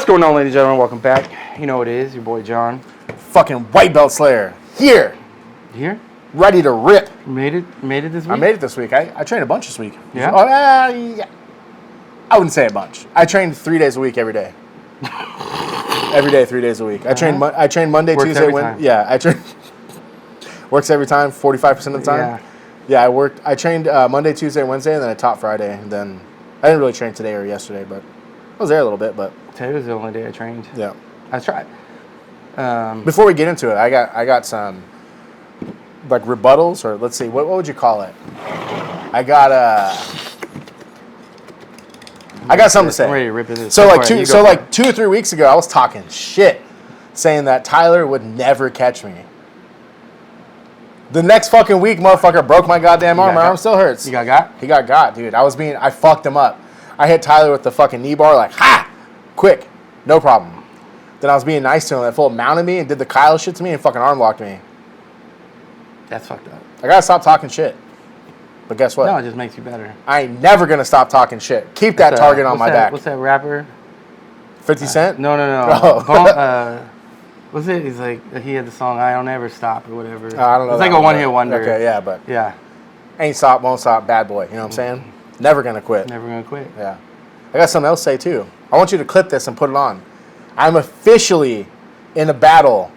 going on, ladies and gentlemen? Welcome back. You know what it is, your boy John. Fucking white belt slayer. Here. Here? Ready to rip. Made it this week? I made it this week. I trained a bunch this week. Yeah? Yeah. I wouldn't say a bunch. I trained 3 days a week every day. Every day, 3 days a week. I trained Monday, Works Tuesday, every Wednesday. time. Yeah, I trained. Works every time, 45% of the time. Yeah, I trained Monday, Tuesday, Wednesday, and then I taught Friday. And then I didn't really train today or yesterday, but I was there a little bit. But today was the only day I trained. Yeah. I tried. Before we get into it, I got some like rebuttals, or let's see, what would you call it? I got something to say. I'm ready to rip into this. So like 2 or 3 weeks ago, I was talking shit, saying that Tyler would never catch me. The next fucking week, motherfucker broke my goddamn arm. My arm still hurts. You got? He got, dude. I fucked him up. I hit Tyler with the fucking knee bar, like, ha! Quick. No problem. Then I was being nice to him. That fool mounted me and did the Kyle shit to me and fucking arm locked me. That's fucked up. I gotta stop talking shit. But guess what? No, it just makes you better. I ain't never gonna stop talking shit. Keep that target on my back. What's that rapper? 50 Cent? No. Oh. What's it? He's like, he had the song "I Don't Ever Stop" or whatever. I don't know. It's like a one-hit wonder. Okay, yeah, but yeah, ain't stop, won't stop, bad boy. You know what I'm saying? Never gonna quit. Never gonna quit. Yeah. I got something else to say too. I want you to clip this and put it on. I'm officially in a battle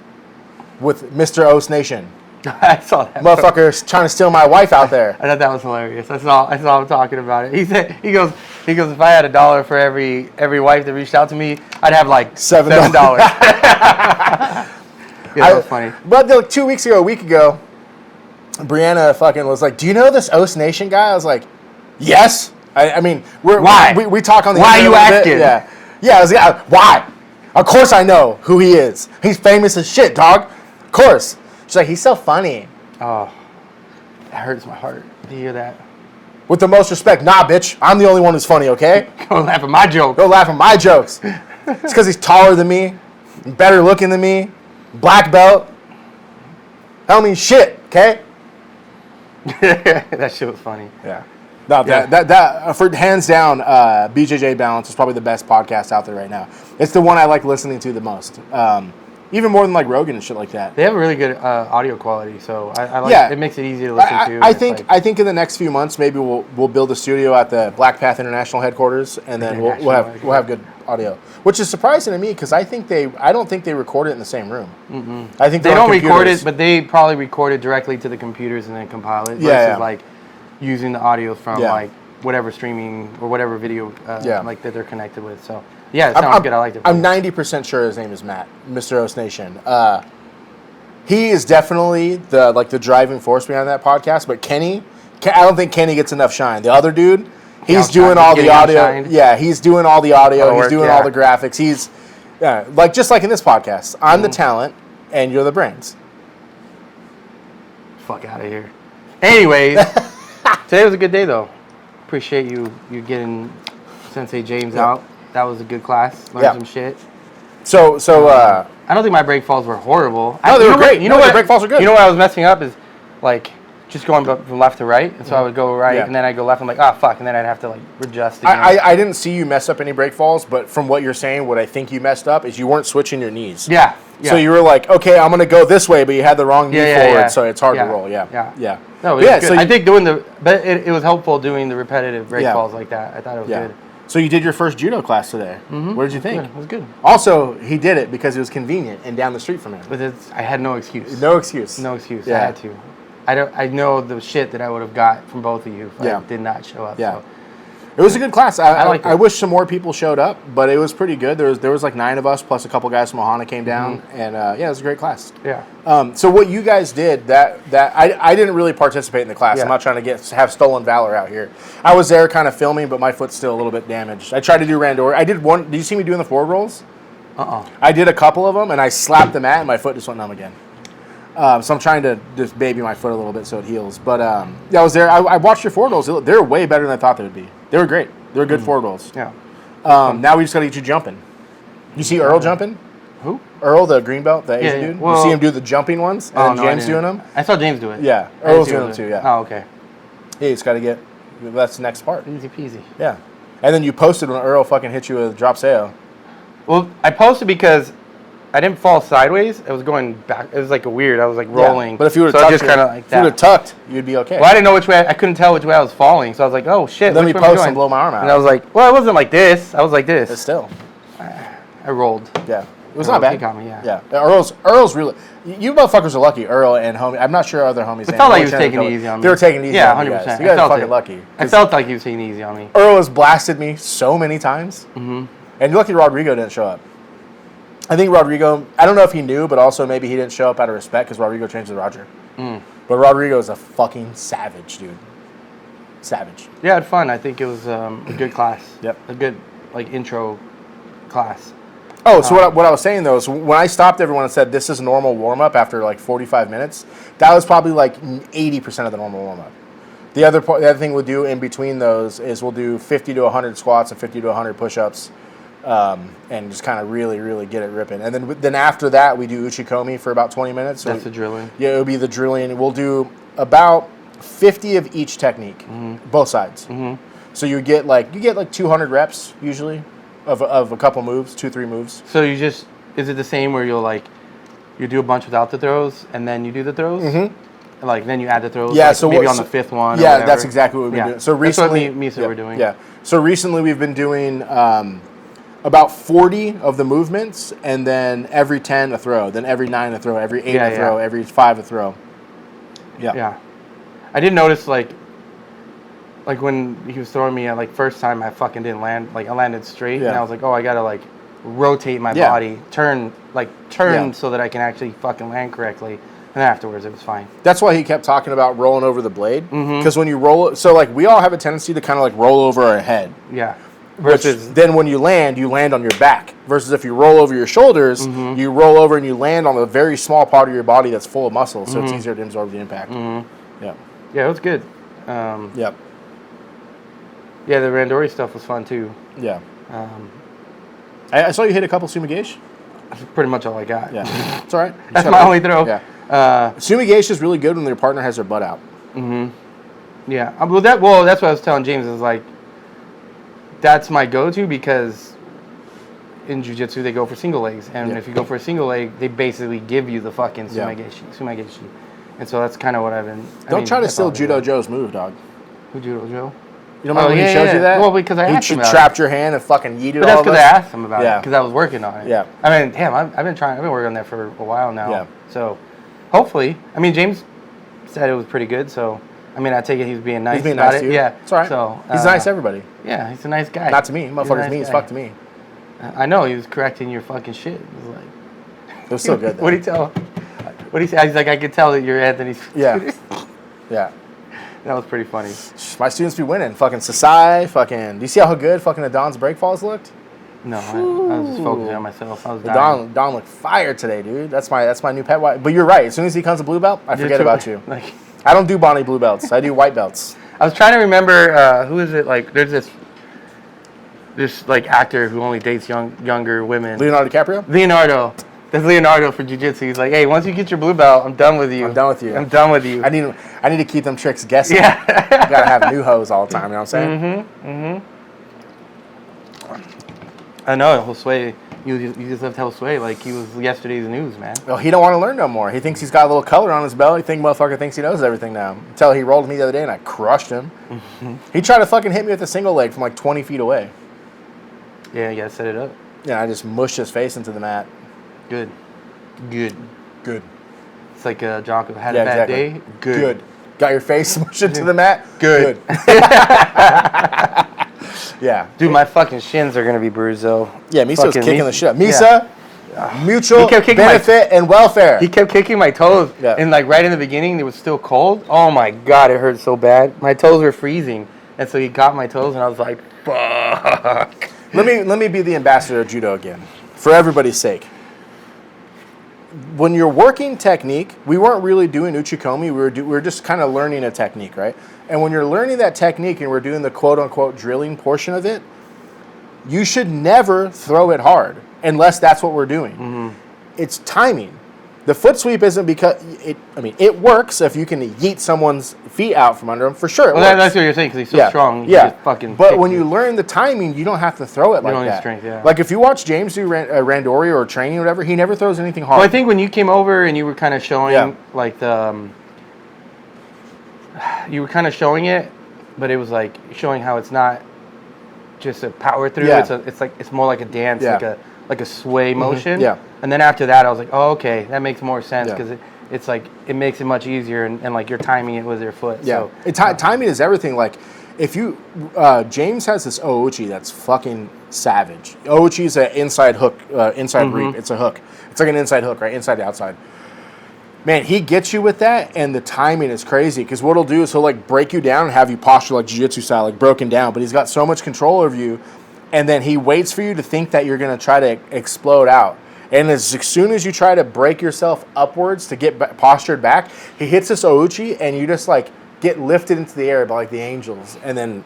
with Mr. O's Nation. I saw that. Motherfucker's trying to steal my wife out there. I thought that was hilarious. I saw him talking about it. He goes, if I had $1 for every wife that reached out to me, I'd have like $7. Yeah, that was funny. But like 2 weeks ago, a week ago, Brianna fucking was like, "Do you know this O's Nation guy?" I was like, "Yes." I mean, we talk on the why internet you a asking? bit. Yeah. I was like, why? Of course I know who he is. He's famous as shit, dog. Of course. She's like, he's so funny. Oh, that hurts my heart to hear that. With the most respect, nah, bitch. I'm the only one who's funny, okay? Go laugh at my joke. Go laugh at my jokes. It's because he's taller than me, better looking than me, black belt. I don't mean shit, okay? That shit was funny. Yeah. No, that for hands down, BJJ Balance is probably the best podcast out there right now. It's the one I like listening to the most. Even more than like Rogan and shit like that. They have a really good audio quality, so I like it. Makes it easy to listen to. I think in the next few months maybe we'll build a studio at the Black Path International headquarters, and then we'll have good audio, which is surprising to me because I don't think they record it in the same room. Mm-mm. I think they don't record it, but they probably record it directly to the computers and then compile it. Versus like using the audio from like whatever streaming or whatever video like that they're connected with. So. Yeah, it sounds good. I liked it. I'm 90% sure his name is Matt, Mr. O's Nation. He is definitely the driving force behind that podcast. But Kenny, I don't think Kenny gets enough shine. The other dude, he's doing all the audio. Outshined. Yeah, he's doing all the audio. He's doing all the graphics. He's just like in this podcast. I'm the talent, and you're the brains. Fuck out of here. Anyways, today was a good day though. Appreciate you getting Sensei James out. That was a good class. Learned some shit. So I don't think my break falls were horrible. No, they were great. You know what? Break falls are good. You know what I was messing up is like just going from left to right, and so I would go right, and then I go left. I'm like, fuck, and then I'd have to like adjust again. I didn't see you mess up any break falls, but from what you're saying, what I think you messed up is you weren't switching your knees. Yeah. So you were like, okay, I'm gonna go this way, but you had the wrong knee forward, so it's hard to roll. Yeah. No, it was good. So I think but it was helpful doing the repetitive break falls like that. I thought it was good. So you did your first judo class today. Mm-hmm. What did you think? It was good. Also, he did it because it was convenient and down the street from him. But I had no excuse. No excuse. No excuse. Yeah. I had to. I know the shit that I would have got from both of you if I did not show up. Yeah. So. It was a good class. I liked it. I wish some more people showed up, but it was pretty good. There was like 9 of us plus a couple guys from Ohana came down, and it was a great class. Yeah. So what you guys did that I didn't really participate in the class. I'm not trying to have stolen valor out here. I was there kind of filming, but my foot's still a little bit damaged. I tried to do randori. I did one. Did you see me doing the forward rolls? I did a couple of them, and I slapped the mat, and my foot just went numb again. So I'm trying to just baby my foot a little bit so it heals. But I was there. I watched your forward rolls. They're way better than I thought they would be. They were great. They were good forward rolls. Yeah. Now we just got to get you jumping. You see Earl jumping? Who? Earl, the green belt, the Asian dude. Well, you see him do the jumping ones, and then James doing them. I saw James do it. Yeah, Earl's doing them too. Yeah. Oh, okay. Yeah, you just got to get. That's the next part. Easy peasy. Yeah, and then you posted when Earl fucking hit you with a drop sail. Well, I posted because I didn't fall sideways. It was going back. It was like a weird. I was like rolling. But if you would have tucked, you'd be okay. Well, I didn't know which way. I couldn't tell which way I was falling. So I was like, oh shit. Let me post and blow my arm out. And I was like, well, it wasn't like this. I was like this. But still. I rolled. Yeah. It was not bad. He got me, yeah. Earl's really. You motherfuckers are lucky. Earl and homie. I'm not sure other homies. It felt like he was taking it easy on me. They were taking it easy. Yeah, on 100%. You guys. You guys are fucking lucky. I felt like he was taking it easy on me. Earl has blasted me so many times, and you're lucky Rodrigo didn't show up. I think Rodrigo. I don't know if he knew, but also maybe he didn't show up out of respect because Rodrigo changed to Roger. But Rodrigo is a fucking savage, dude. Savage. Yeah, I had fun. I think it was a good class. Yep. A good intro class. Oh, so what I was saying, though, is when I stopped everyone and said this is normal warm-up after, 45 minutes, that was probably, 80% of the normal warm-up. The other thing we'll do in between those is we'll do 50 to 100 squats and 50 to 100 push-ups and just kind of really, really get it ripping. And then after that, we do uchikomi for about 20 minutes. That's the drilling. Yeah, it'll be the drilling. We'll do about 50 of each technique, both sides. So you get 200 reps, usually. Of a couple moves, 2-3 moves. So is it the same where you do a bunch without the throws and then you do the throws? And then you add the throws? Yeah, so maybe on the fifth one. Yeah, that's exactly what we've been doing. So recently, that's what me and Misa were doing. Yeah. So recently we've been doing about 40 of the movements, and then every 10 a throw, then every 9 a throw, every 8 a throw, every 5 a throw. Yeah. Yeah. I did notice when he was throwing me first time I fucking didn't land, I landed straight and I was like, oh, I gotta rotate my body, turn so that I can actually fucking land correctly. And then afterwards it was fine. That's why he kept talking about rolling over the blade. Because when you roll, so we all have a tendency to kind of roll over our head. Yeah. Versus then when you land on your back. Versus if you roll over your shoulders, you roll over and you land on a very small part of your body that's full of muscle, so it's easier to absorb the impact. Yeah. Yeah, it was good. Yep. Yeah, the randori stuff was fun too. Yeah. I saw you hit a couple sumigeishi. That's pretty much all I got. Yeah. It's all right. That's my only throw. Yeah. Sumigeishi is really good when their partner has their butt out. Yeah. Well, that's what I was telling James. Is that's my go-to because in jiu-jitsu they go for single legs, and if you go for a single leg, they basically give you the fucking sumigeishi. And so that's kind of what I've been. Don't try to steal Judo Joe's move, dog. Who Judo Joe? You don't remember when he showed you that? Well, because I asked him about it. He trapped your hand and fucking yeeted all of us? But that's because I asked him about it, because I was working on it. Yeah. I mean, damn, I've been working on that for a while now. Yeah. So, hopefully, James said it was pretty good, so, I take it he was being nice about it. Yeah. It's all right. So, he's nice to everybody. Yeah, he's a nice guy. Not to me. Motherfucker's mean as fuck to me. I know, he was correcting your fucking shit. It was it was so good, though. What did he tell him? What did he say? He's like, I could tell that you're Anthony's. Yeah. Yeah. That was pretty funny. My students be winning. Fucking Sasai, fucking... Do you see how good fucking Adon's break falls looked? No, I was just focusing on myself. I was dying. Don looked fire today, dude. That's my new pet. But you're right. As soon as he comes to blue belt, I forget about you. I don't do Bonnie blue belts. I do white belts. I was trying to remember, who is it? There's this actor who only dates younger women. Leonardo DiCaprio? Leonardo. That's Leonardo for jiu-jitsu. He's like, hey, once you get your blue belt, I'm done with you. I'm done with you. I'm done with you. I need to keep them tricks guessing. Yeah. You gotta have new hoes all the time, you know what I'm saying? I know, Josue, you just left Josue like he was yesterday's news, man. Well, he don't want to learn no more. He thinks he's got a little color on his belt. Motherfucker thinks he knows everything now. Until he rolled me the other day and I crushed him. He tried to fucking hit me with a single leg from 20 feet away. Yeah, you gotta set it up. Yeah, I just mushed his face into the mat. Good. It's like Jonko had a bad day. Good. Got your face smushed into the mat. Good. Yeah. Dude, my fucking shins are gonna be bruised though. Yeah, Misa's kicking the shit up. Misa, mutual benefit and welfare. He kept kicking my toes, and right in the beginning, it was still cold. Oh my god, it hurt so bad. My toes were freezing, and so he got my toes, and I was like, fuck. Let me be the ambassador of judo again, for everybody's sake. When you're working technique, we weren't really doing uchikomi. We were just kind of learning a technique, right? And when you're learning that technique and we're doing the quote-unquote drilling portion of it, you should never throw it hard unless that's what we're doing. It's timing. The foot sweep isn't because it works if you can yeet someone's feet out from under them, for sure. That's what you're saying, because he's so strong. He just fucking but when you learn the timing, you don't have to throw it like don't need that. strength, yeah. Like if you watch James do randori or training or whatever, he never throws anything hard. Well, I think when you came over and you were kind of showing like the, you were kind of showing it, but it was like showing how it's not just a power through. Yeah. It's more like a dance, like a sway motion. Yeah. And then after that, I was like, oh, okay, that makes more sense because it's like it makes it much easier and like you're timing it with your foot. Yeah. So Timing is everything. Like if you James has this Oochi that's fucking savage. Oochi is an inside hook, inside reap. It's a hook. It's like an inside hook, right? Inside to outside. Man, he gets you with that, and the timing is crazy. Because what he'll do is he'll like break you down and have you posture like jiu-jitsu style, like broken down. But he's got so much control over you, and then he waits for you to think that you're gonna try to explode out. And as soon as you try to break yourself upwards to get postured back, he hits this Ouchi, and you just like get lifted into the air by like the angels, and then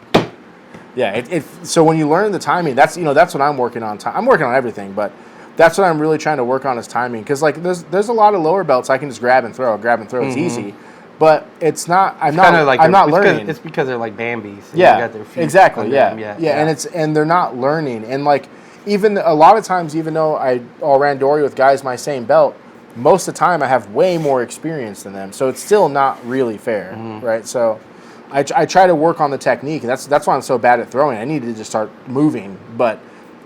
so when you learn the timing, that's what I'm working on. I'm working on everything, but that's what I'm really trying to work on is timing. Because like there's a lot of lower belts I can just grab and throw. It's easy, but it's not. I'm not learning. It's because they're like Bambis. Yeah, they got their feet exactly. under Yeah. them. And they're not learning. And like even a lot of times, even though I'll randori with guys my same belt, most of the time I have way more experience than them. So it's still not really fair, right? So I try to work on the technique, and that's why I'm so bad at throwing. I need to just start moving, but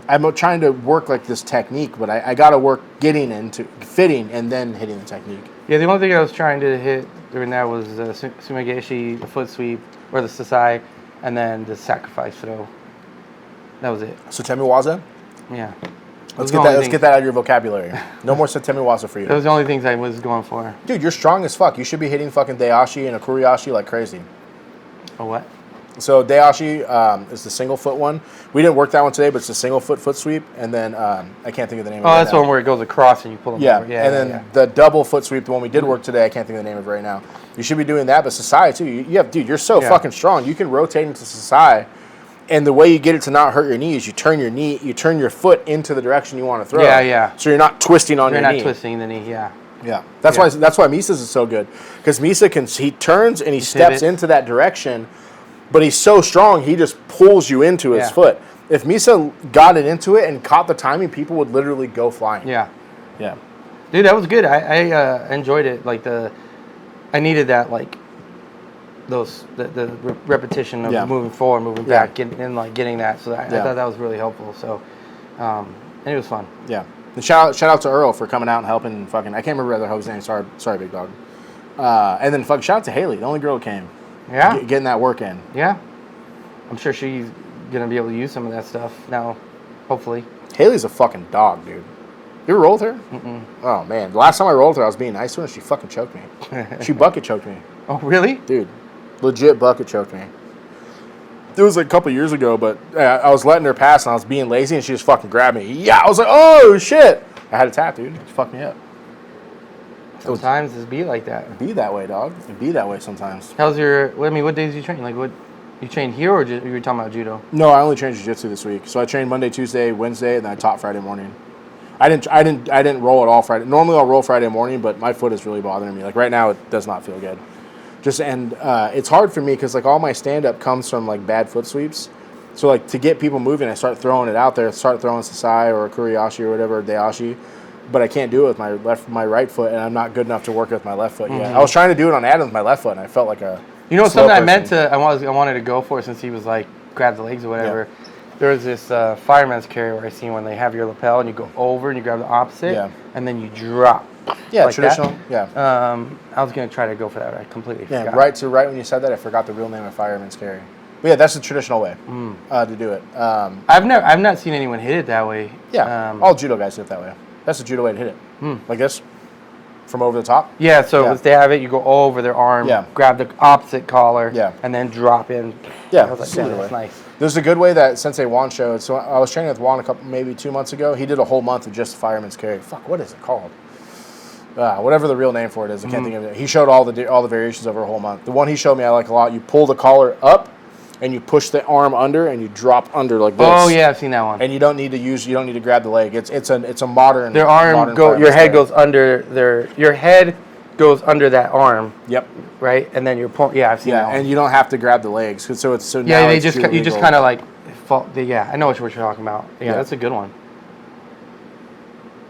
I'm trying to work like this technique, but I got to work getting into fitting and then hitting the technique. Yeah, the only thing I was trying to hit during that was the sumigeshi, the foot sweep, or the sasai, and then the sacrifice throw. That was it. Satemiwaza? Yeah. Let's get that out of your vocabulary. No more Satemiwaza for you. Those are the only things I was going for. Dude, you're strong as fuck. You should be hitting fucking Dayashi and a Kuriashi like crazy. A what? So Dayashi is the single foot one. We didn't work that one today, but it's a single foot sweep, and then I can't think of the name of it. Oh, that's the one where it goes across and you pull them over. Yeah, and then the double foot sweep, the one we did work today, I can't think of the name of it right now. You should be doing that, but Sasai too. Dude, you're so fucking strong. You can rotate into Sasai, and the way you get it to not hurt your knee is you turn your foot into the direction you want to throw. Yeah. So you're not twisting on your knee. You're not twisting the knee, yeah. Yeah, that's why Misa's is so good, because Misa he turns and he steps into that direction. But he's so strong, he just pulls you into his foot. If Misa got it into it and caught the timing, people would literally go flying. Yeah. Yeah. Dude, that was good. I enjoyed it. Like I needed that, like the repetition of moving forward, moving back, getting that. So I thought that was really helpful. So, and it was fun. Yeah. And shout out to Earl for coming out and helping. Fucking, I can't remember the other host name. Sorry, big dog. And then shout out to Haley, the only girl who came. Yeah. Getting that work in. Yeah. I'm sure she's going to be able to use some of that stuff now, hopefully. Haley's a fucking dog, dude. You ever rolled her? Mm-mm. Oh, man. The last time I rolled her, I was being nice to her, and she fucking choked me. She bucket choked me. Oh, really? Dude. Legit bucket choked me. It was like a couple years ago, but I was letting her pass, and I was being lazy, and she just fucking grabbed me. Yeah, I was like, oh, shit. I had a tap, dude. She fucked me up. Sometimes it's be like that. Be that way, dog. Be that way sometimes. What days do you train? Like, what, you train here, or you were talking about judo? No, I only trained jiu-jitsu this week. So I trained Monday, Tuesday, Wednesday, and then I taught Friday morning. I didn't roll at all Friday. Normally I'll roll Friday morning, but my foot is really bothering me. Like right now, it does not feel good. It's hard for me because like all my stand-up comes from like bad foot sweeps. So like to get people moving, I start throwing it out there. Start throwing Sasai or Kuriashi or whatever, Dayashi. But I can't do it with my right foot, and I'm not good enough to work with my left foot yet. I was trying to do it on Adam with my left foot, and I felt like a something I wanted to go for since he was like grab the legs or whatever. Yeah. There was this fireman's carry where I seen when they have your lapel and you go over and you grab the opposite, and then you drop. Yeah, like traditional. That. Yeah. I was gonna try to go for that, but I completely forgot. Right when you said that, I forgot the real name of fireman's carry. But yeah, that's the traditional way to do it. I've not seen anyone hit it that way. Yeah, all judo guys hit it that way. That's the judo way to hit it. Like this, from over the top. Yeah, so once they have it, you go over their arm, grab the opposite collar, and then drop in. Yeah, I was like, that's nice. There's a good way that Sensei Juan showed. So I was training with Juan maybe 2 months ago. He did a whole month of just fireman's carry. Fuck, what is it called? Whatever the real name for it is, I can't think of it. He showed all the variations over a whole month. The one he showed me I like a lot. You pull the collar up, and you push the arm under and you drop under like this. Oh yeah, I've seen that one. And you don't need to grab the leg. It's a modern. Their arm modern your head goes under your head goes under that arm. Yep. Right, and then you're yeah, I've seen that one. And you don't have to grab the legs now yeah, it's you just kind of like fall. Yeah, I know what you're talking about. Yeah, that's a good one.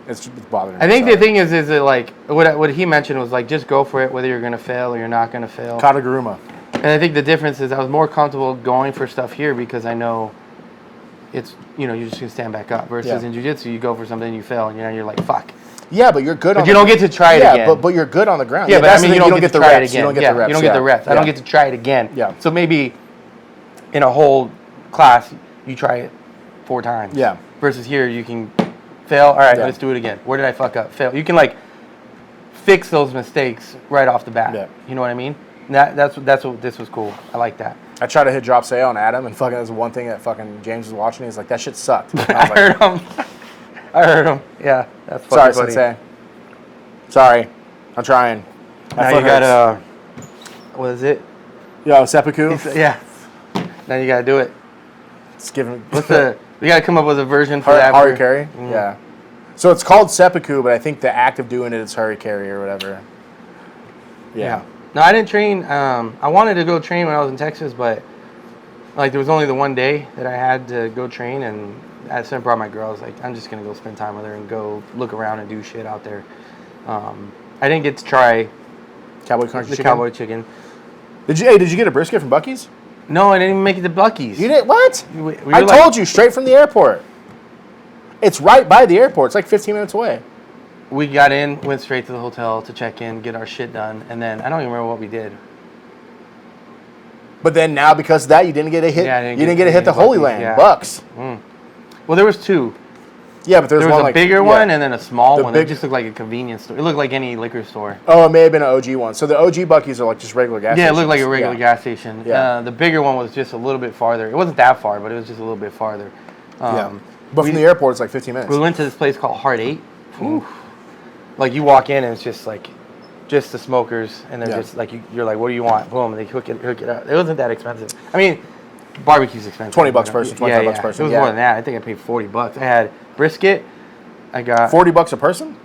It's bothering me. I think the thing is that like what he mentioned was like just go for it, whether you're gonna fail or you're not gonna fail. Kataguruma. And I think the difference is I was more comfortable going for stuff here because I know it's you're just gonna stand back up. Versus in jiu-jitsu, you go for something and you fail, and you're like fuck. Yeah, but you're good. But you don't get to try it again. Yeah, but you're good on the ground. Yeah, but I mean you don't get to try it again. You don't get the reps. You don't get the reps. I don't get to try it again. Yeah. So maybe in a whole class you try it 4 times. Yeah. Versus here you can fail. All right, let's do it again. Where did I fuck up? Fail. You can like fix those mistakes right off the bat. Yeah. You know what I mean? That's what this was cool. I like that. I tried to hit drop say on Adam, and fucking that's one thing that fucking James was watching. He's like, that shit sucked. I heard him. Yeah, that's sorry, funny. Sensei. Sorry, I'm trying. Now you got what is it? Yo, seppuku. Yeah. Now you gotta do it. It's giving. We gotta come up with a version for that. Harikari. Yeah. So it's called seppuku, but I think the act of doing it is harikari or whatever. Yeah. No, I didn't train. I wanted to go train when I was in Texas, but like there was only the one day that I had to go train, and I sent brought my girl. I was like, I'm just gonna go spend time with her and go look around and do shit out there. I didn't get to try cowboy chicken. Did you get a brisket from Buc-ee's? No, I didn't even make it to Buc-ee's. You didn't? What? I told you, straight from the airport. It's right by the airport. It's like 15 minutes away. We got in, went straight to the hotel to check in, get our shit done, and then I don't even remember what we did. But then now, because of that, you didn't get a hit. Yeah, you didn't get a hit to Holy Land. Bucks. Well, there was 2. Yeah, but there was one a bigger one and then a small one. It just looked like a convenience store. It looked like any liquor store. Oh, it may have been an OG one. So the OG Buc-ee's are like just regular gas stations. Yeah, it looked like a regular gas station. Yeah. The bigger one was just a little bit farther. It wasn't that far, but it was just a little bit farther. But from the airport, it's like 15 minutes. We went to this place called Heart 8. Like you walk in and it's just like, just the smokers, and they're just like you're like, what do you want? Boom, and they hook it up. It wasn't that expensive. I mean, barbecue's expensive. $20 person, $25 person. It was more than that. I think I paid $40. I had brisket. I got $40 a person.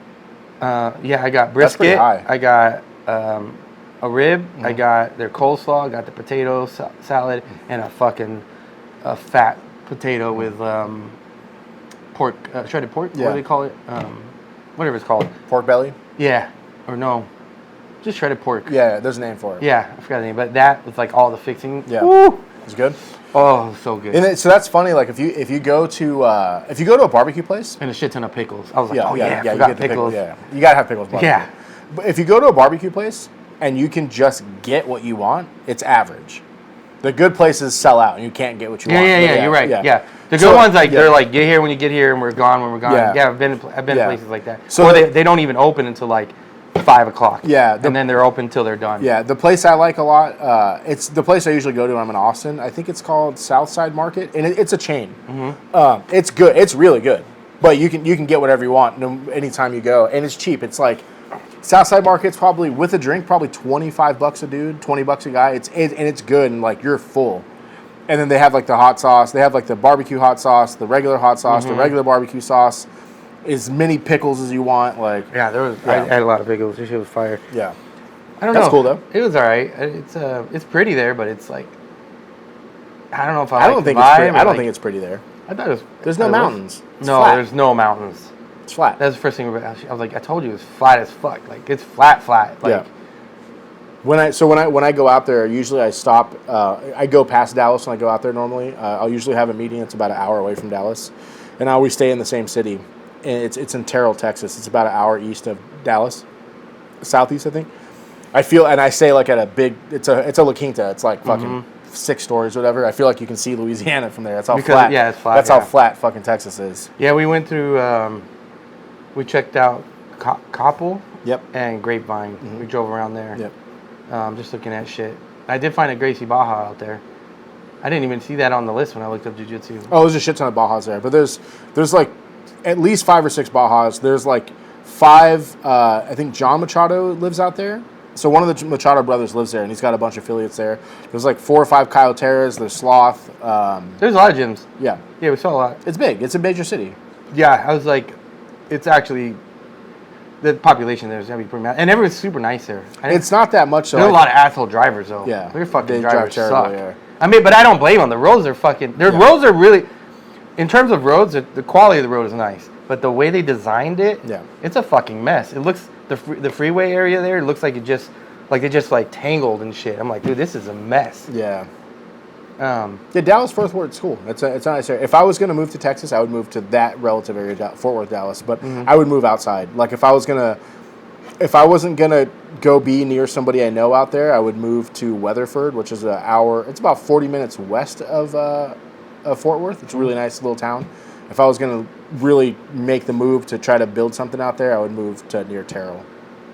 I got brisket. That's pretty high. I got a rib. I got their coleslaw. I got the potato salad and a fat potato with pork, shredded pork. Yeah. What do they call it? Whatever it's called. Pork belly. Yeah, or no, just shredded pork. Yeah, there's a name for it. Yeah, I forgot the name, but that was like all the fixing. Yeah, Woo! It's good. Oh, so good. And so that's funny. Like if you go to a barbecue place and a shit ton of pickles. I was like, you get pickles. You gotta have pickles. Yeah. But if you go to a barbecue place and you can just get what you want, it's average. The good places sell out and you can't get what you want. Yeah, you're right. Yeah. The good ones, like they're like, get here when you get here, and we're gone when we're gone. Yeah, I've been in places like that. So or they don't even open until like 5 o'clock. Yeah, and then they're open until they're done. Yeah, the place I like a lot. It's the place I usually go to when I'm in Austin. I think it's called Southside Market, and it's a chain. It's good. It's really good. But you can get whatever you want anytime you go, and it's cheap. It's like Southside Market's probably with a drink, probably $25 a dude, $20 a guy. It's good, and like you're full. And then they have like the hot sauce. They have like the barbecue hot sauce, the regular hot sauce, the regular barbecue sauce. As many pickles as you want. Like I had a lot of pickles. This shit was fire. Yeah, I don't know. That's cool though. It was all right. It's pretty there, but it's like I don't know if I don't think it's pretty there. I thought it was. There's no mountains. No, there's no mountains. It's flat. That's the first thing I was like, I told you it was flat as fuck. Like it's flat. Like, yeah. When I go out there, usually I stop. I go past Dallas when I go out there. Normally, I'll usually have a meeting. It's about an hour away from Dallas, and I always stay in the same city. And it's in Terrell, Texas. It's about an hour east of Dallas, southeast, I think. I feel, and I stay like at a big. It's a La Quinta. It's like fucking 6 stories, whatever. I feel like you can see Louisiana from there. That's how flat. Yeah, it's flat. That's how flat fucking Texas is. Yeah, we went through. We checked out Coppell. Yep. And Grapevine. We drove around there. Yep. Just looking at shit. I did find a Gracie Baja out there. I didn't even see that on the list when I looked up jiu-jitsu. Oh, there's a shit ton of Bajas there, but there's like at least 5 or 6 Bajas. There's like 5. I think John Machado lives out there. So one of the Machado brothers lives there, and he's got a bunch of affiliates there. There's like 4 or 5 Kyle Terras. There's Sloth. There's a lot of gyms. Yeah. Yeah, we saw a lot. It's big. It's a major city. Yeah, I was like, it's actually, the population there is going to be pretty mad. And everyone's super nice there. It's not that much. So there's a lot of asshole drivers, though. Yeah. Their fucking They drivers drive suck. terrible, yeah. I mean, but I don't blame them. The roads are fucking, roads are really, in terms of roads, the quality of the road is nice. But the way they designed it, it's a fucking mess. It looks, the freeway area there, it looks like it just, like they just like tangled and shit. I'm like, dude, this is a mess. Yeah. Dallas Fort Worth's cool. It's a nice area. If I was gonna move to Texas, I would move to that relative area, Fort Worth, Dallas. But I would move outside. Like if I wasn't gonna go be near somebody I know out there, I would move to Weatherford, which is an hour. It's about 40 minutes west of Fort Worth. It's a really nice little town. If I was gonna really make the move to try to build something out there, I would move to near Terrell.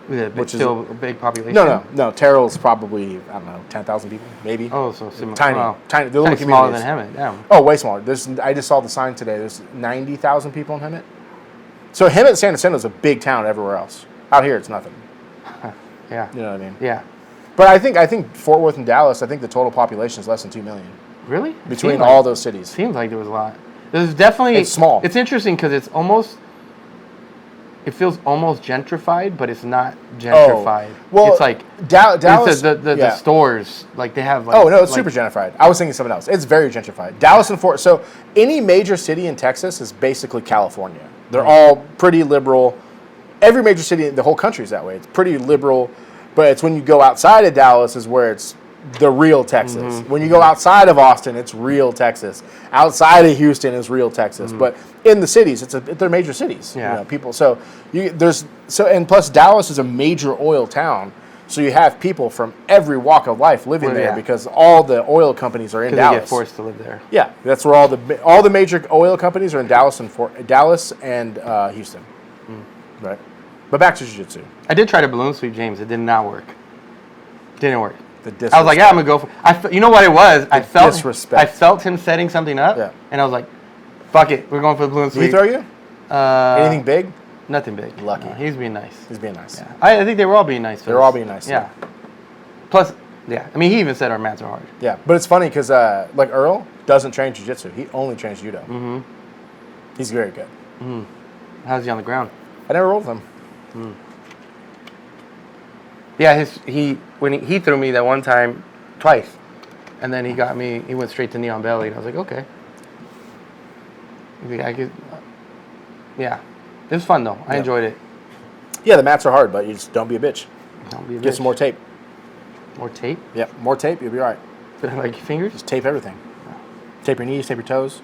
Yeah, which still a big population. No. Terrell's probably, I don't know, 10,000 people, maybe. Oh, so similar. Tiny. Wow. Tiny. They're little smaller communities. than Hemet. Damn. Oh, way smaller. I just saw the sign today. There's 90,000 people in Hemet. So Hemet, San Jacinto is a big town everywhere else. Out here, it's nothing. Yeah. You know what I mean? Yeah. But I think Fort Worth and Dallas, I think the total population is less than 2 million. Really? Between all those cities. Seems like there was a lot. There's definitely. It's small. It's interesting because it's almost. It feels almost gentrified, but it's not gentrified. Well, it's like Dallas. The stores, like they have. Like, oh no, it's super gentrified. I was thinking something else. It's very gentrified. Dallas and Fort. So any major city in Texas is basically California. They're all pretty liberal. Every major city in the whole country is that way. It's pretty liberal, but it's when you go outside of Dallas is where it's the real Texas. When you go outside of Austin, it's real Texas. Outside of Houston is real Texas. But in the cities, they're major cities. Yeah. You know, people. And plus Dallas is a major oil town, so you have people from every walk of life living there because all the oil companies are in Dallas. They get forced to live there. Yeah, that's where all the major oil companies are in Dallas and Houston. Right. But back to jiu-jitsu. I did try to balloon sweep James. It did not work. Didn't work. I was like, yeah, I'm gonna go for. You know what it was? I felt him setting something up, and I was like, "Fuck it, we're going for the balloon sweep." Did he throw you? Anything big? Nothing big. Lucky. No, he's being nice. He's being nice. Yeah. I think they were all being nice. They were all being nice. Yeah. Plus, I mean, he even said our mats are hard. Yeah, but it's funny because like Earl doesn't train jiu-jitsu. He only trains judo. Mm-hmm. He's very good. Mm-hmm. How's he on the ground? I never rolled with him. Mm. Yeah, when he threw me that one time, twice, and then he got me. He went straight to knee on belly, and I was like, okay. I could, yeah, it was fun though. I enjoyed it. Yeah, the mats are hard, but you just don't be a bitch. Don't be a bitch. Get some more tape. More tape? Yeah, more tape. You'll be all right. Like your fingers? Just tape everything. Tape your knees, tape your toes.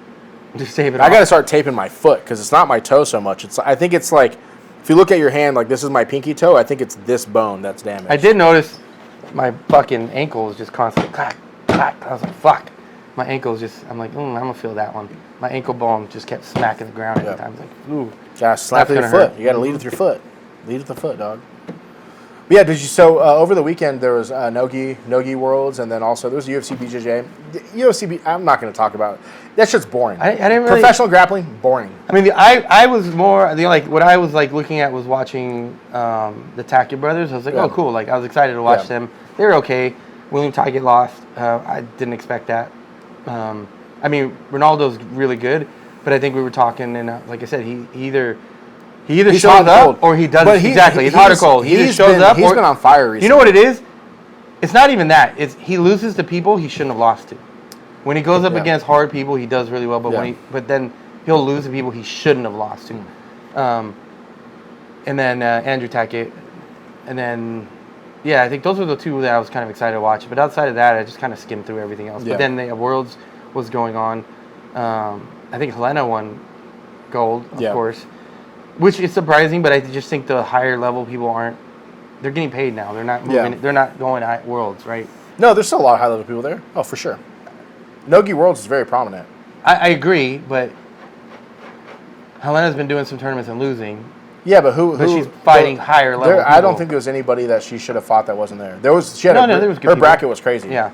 Just tape it. I got to start taping my foot because it's not my toe so much. I think it's like. If you look at your hand, like this is my pinky toe, I think it's this bone that's damaged. I did notice my fucking ankle was just constantly clack, clack. I was like, fuck. My ankle's just, I'm like, I'm going to feel that one. My ankle bone just kept smacking the ground every time. I was like, ooh. Gotta slap with your foot. You got to lead with your foot. Lead with the foot, dog. But yeah, over the weekend there was No-Gi Worlds, and then also there was UFC BJJ. I'm not going to talk about it. That shit's boring. I didn't really. Professional grappling, boring. I mean, I was more what I was like looking at was watching the Tackett brothers. I was like, oh cool. Like I was excited to watch them. They were okay. William Tackett lost. I didn't expect that. I mean, Ronaldo's really good, but I think we were talking, and like I said, he either shows up or he doesn't. Exactly, he's hot or cold. He either shows up. He's been on fire recently. You know what it is? It's not even that. It's he loses to people he shouldn't have lost to. When he goes up against hard people, he does really well. But then he'll lose to people he shouldn't have lost to. And then Andrew Tackett, and then I think those were the two that I was kind of excited to watch. But outside of that, I just kind of skimmed through everything else. But then the Worlds was going on. I think Helena won gold, of course, which is surprising. But I just think the higher level people aren't. They're getting paid now. They're not moving. They're not going to Worlds, right? No, there's still a lot of high level people there. Oh, for sure. No-Gi Worlds is very prominent. I agree, but Helena's been doing some tournaments and losing. Yeah, but who she's fighting higher level. I don't think there was anybody that she should have fought that wasn't there. There was. There was good her bracket was crazy. Yeah.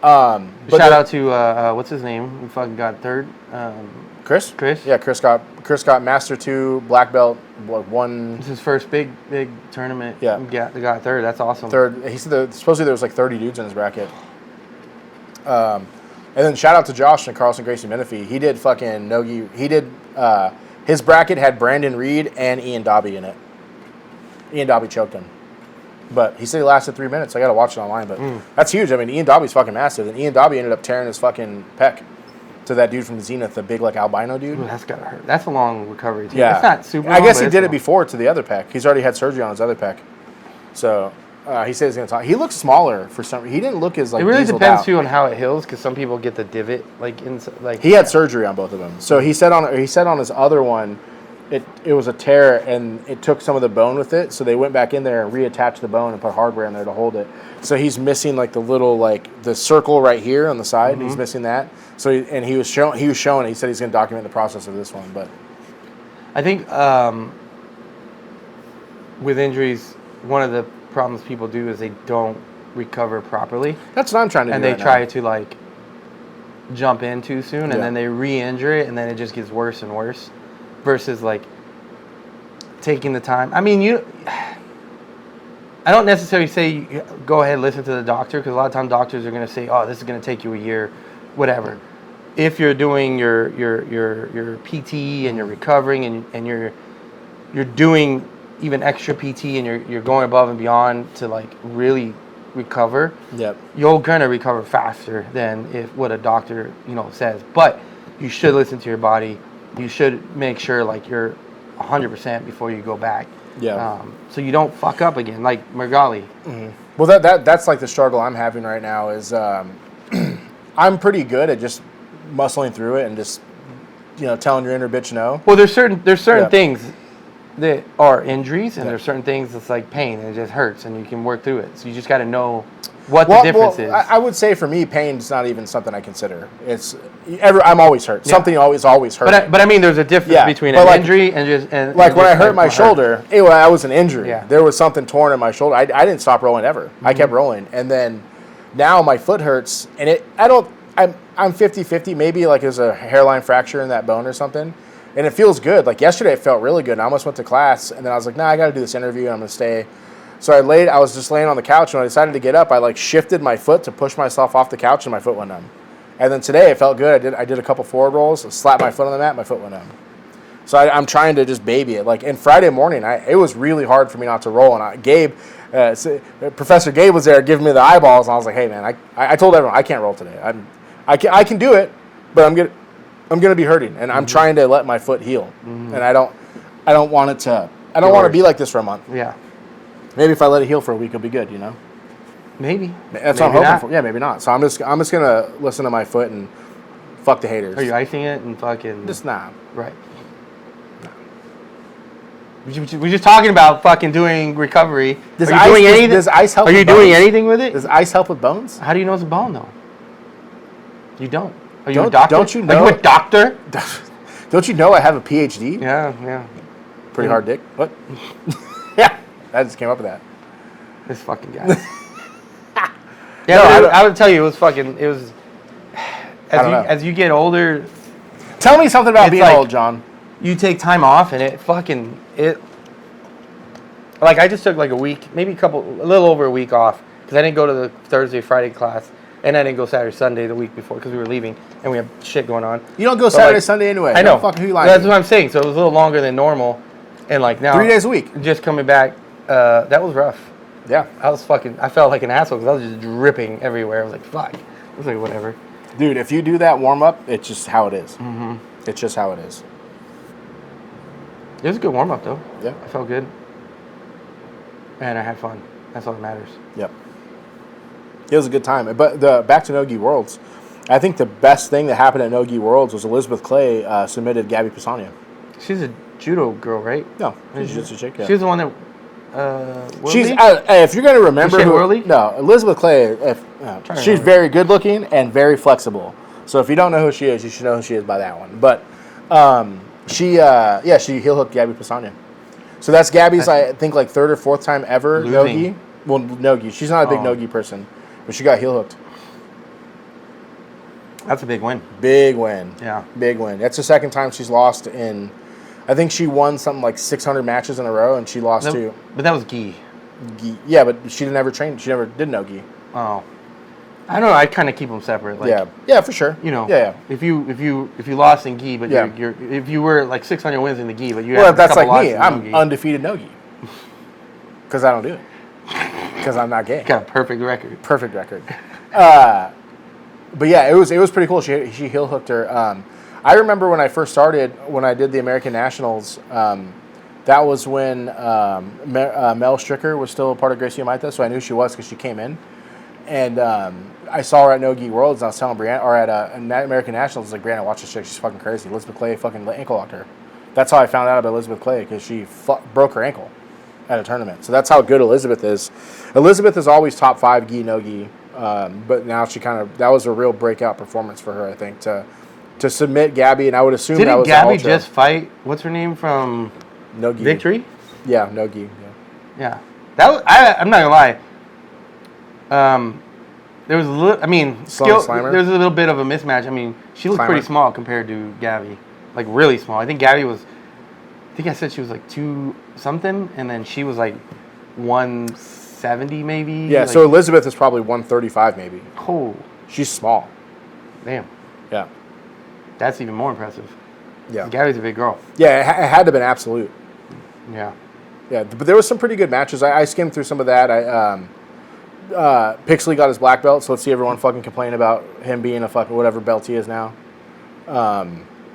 Shout out to what's his name? We fucking got third. Chris? Chris? Yeah, Chris got Master 2, black belt, one. This is his first big tournament. Yeah. They got third. That's awesome. Third. He said supposedly there was like 30 dudes in his bracket. And then shout out to Josh and Carlson Gracie Menifee. He did fucking no-gi. He did, his bracket had Brandon Reed and Ian Dobby in it. Ian Dobby choked him. But he said he lasted 3 minutes. I got to watch it online. But that's huge. I mean, Ian Dobby's fucking massive. And Ian Dobby ended up tearing his fucking pec to that dude from Zenith, the big, like, albino dude. Ooh, that's got to hurt. That's a long recovery, too. Yeah. It's not super I long, guess but he it's did it long. before to the other pec. He's already had surgery on his other pec. So he said he's going to talk. He looks smaller for some reason. He didn't look as, like, It really dieseled depends, out. too, on how it heals, because some people get the divot, like, inside. Like, He had surgery on both of them. So he said on his other one, it was a tear, and it took some of the bone with it. So they went back in there and reattached the bone and put hardware in there to hold it. So he's missing like the little the circle right here on the side. He's missing that. So he was showing. He said he's going to document the process of this one. But I think with injuries, one of the problems people do is they don't recover properly. that's what I'm trying to do. And they right try now. to like jump in too soon, and Yeah. then they re-injure it, and then it just gets worse and worse. Versus like taking the time. I mean, I don't necessarily say go ahead and listen to the doctor, because a lot of times doctors are going to say, "Oh, this is going to take you a year," whatever. If you're doing your PT and you're recovering and you're doing even extra PT and you're going above and beyond to like really recover, Yep. you're gonna recover faster than if what a doctor says. But you should listen to your body. You should make sure like you're 100% before you go back. Yeah. So you don't fuck up again, like Mergali. Well, that's like the struggle I'm having right now is I'm pretty good at just muscling through it and just telling your inner bitch no. Well, there's certain Yeah. things that are injuries, and there's certain things that's like pain and it just hurts, and you can work through it. So you just got to know what the difference is. I would say for me, pain's not even something I consider. I'm always hurt. Yeah. Something always hurt. But I mean, there's a difference between an injury and like when I hurt just my shoulder, that was an injury. Yeah. There was something torn in my shoulder. I didn't stop rolling ever. I kept rolling, and then now my foot hurts, and I'm 50-50. Maybe like there's a hairline fracture in that bone or something, and it feels good. Like yesterday, it felt really good. And I almost went to class, and then I was like, nah, I got to do this interview. And I'm gonna stay. So I was just laying on the couch, and when I decided to get up, I like shifted my foot to push myself off the couch, and my foot went numb. And then today it felt good. I did a couple forward rolls, slapped my foot on the mat, my foot went numb. So I'm trying to just baby it. Like, and Friday morning, it was really hard for me not to roll. And Professor Gabe was there giving me the eyeballs, and I was like, hey man, I told everyone I can't roll today. I can do it, but I'm gonna be hurting, and I'm trying to let my foot heal. And I don't want it to. I don't want to be like this for a month. Yeah. Maybe if I let it heal for a week, it'll be good. Maybe. That's what I'm hoping for. Yeah, maybe not. So I'm just gonna listen to my foot and fuck the haters. Are you icing it and fucking? Just nah. Right. We're just talking about fucking doing recovery. Does Are you doing anything? Does ice help? Are you with doing bones? anything with it? Does ice help with bones? How do you know it's a bone though? You don't. Are you a doctor? Don't you know? Are you a doctor? Don't you know I have a PhD? Yeah. Pretty hard dick. What? Yeah, I just came up with that. This fucking guy. Yeah, I would tell you it was. As you get older, tell me something about it's being like- old, John. you take time off, and like I just took like a week, maybe a little over a week off, because I didn't go to the Thursday, Friday class, and I didn't go Saturday, Sunday the week before because we were leaving and we had shit going on. You don't go Saturday, Sunday anyway. I know. Fuck, who you lying That's to? what I'm saying. So it was a little longer than normal, and like now 3 days a week. just coming back, that was rough. Yeah. I felt like an asshole because I was just dripping everywhere. I was like, fuck. I was like, whatever. Dude, if you do that warm up, it's just how it is. Mm-hmm. It's just how it is. It was a good warm up though. Yeah. I felt good. And I had fun. That's all that matters. Yep. It was a good time. But back to No-Gi Worlds, I think the best thing that happened at No-Gi Worlds was Elizabeth Clay submitted Gabby Pisania. She's a judo girl, right? No, she's just a chick. Yeah. She was the one that. She's League? if you're gonna remember Was she at who, World League? no, Elizabeth Clay. She's remember. very good looking and very flexible. So if you don't know who she is, you should know who she is by that one. But she heel hooked Gabby Pisania. So that's Gabby's, I think, like third or fourth time ever Losing. No-Gi. Well, No-Gi. She's not a big No-Gi person, but she got heel hooked. That's a big win. Big win. Yeah. Big win. That's the second time she's lost in, I think she won something like 600 matches in a row, and she lost to. But that was gi. Yeah, but she didn't ever train. She never did no-gi. Oh. I don't know. I kind of keep them separate. Like, yeah, for sure. You know, yeah. If you lost in gi, but you're if you were like 600 wins in the gi, but you well, have that's a couple like me. losses I'm in undefeated no-gi because I don't do it because I'm not gay. Got a perfect record. Perfect record. But yeah, it was pretty cool. She heel hooked her. I remember when I first started, when I did the American Nationals. That was when Mel Stricker was still a part of Gracie Maita, so I knew she was because she came in. And I saw her at No-Gi Worlds, and I was telling Brianna, or at American Nationals, I was like, Brianna, watch this chick, she's fucking crazy. Elizabeth Clay fucking ankle locked her. That's how I found out about Elizabeth Clay, because she broke her ankle at a tournament. So that's how good Elizabeth is. Elizabeth is always top 5 gi, no-gi, but now she that was a real breakout performance for her, I think, to submit Gabby, and I would assume that was Gabby just fight, what's her name from No-Gi. Victory? Yeah, no-gi, yeah. That was, I'm not gonna lie. There was a little. I mean, there's a little bit of a mismatch. I mean, she looked pretty small compared to Gabby, like really small. I think Gabby was. I think I said she was like 2 something, and then she was like 170 maybe. Yeah. Like, so Elizabeth is probably 135 maybe. Oh. She's small. Damn. Yeah. That's even more impressive. Yeah. Gabby's a big girl. Yeah, it had to have been absolute. Yeah. Yeah, but there was some pretty good matches. I skimmed through some of that. Pixley got his black belt, so let's see everyone fucking complain about him being a fucking whatever belt he is now.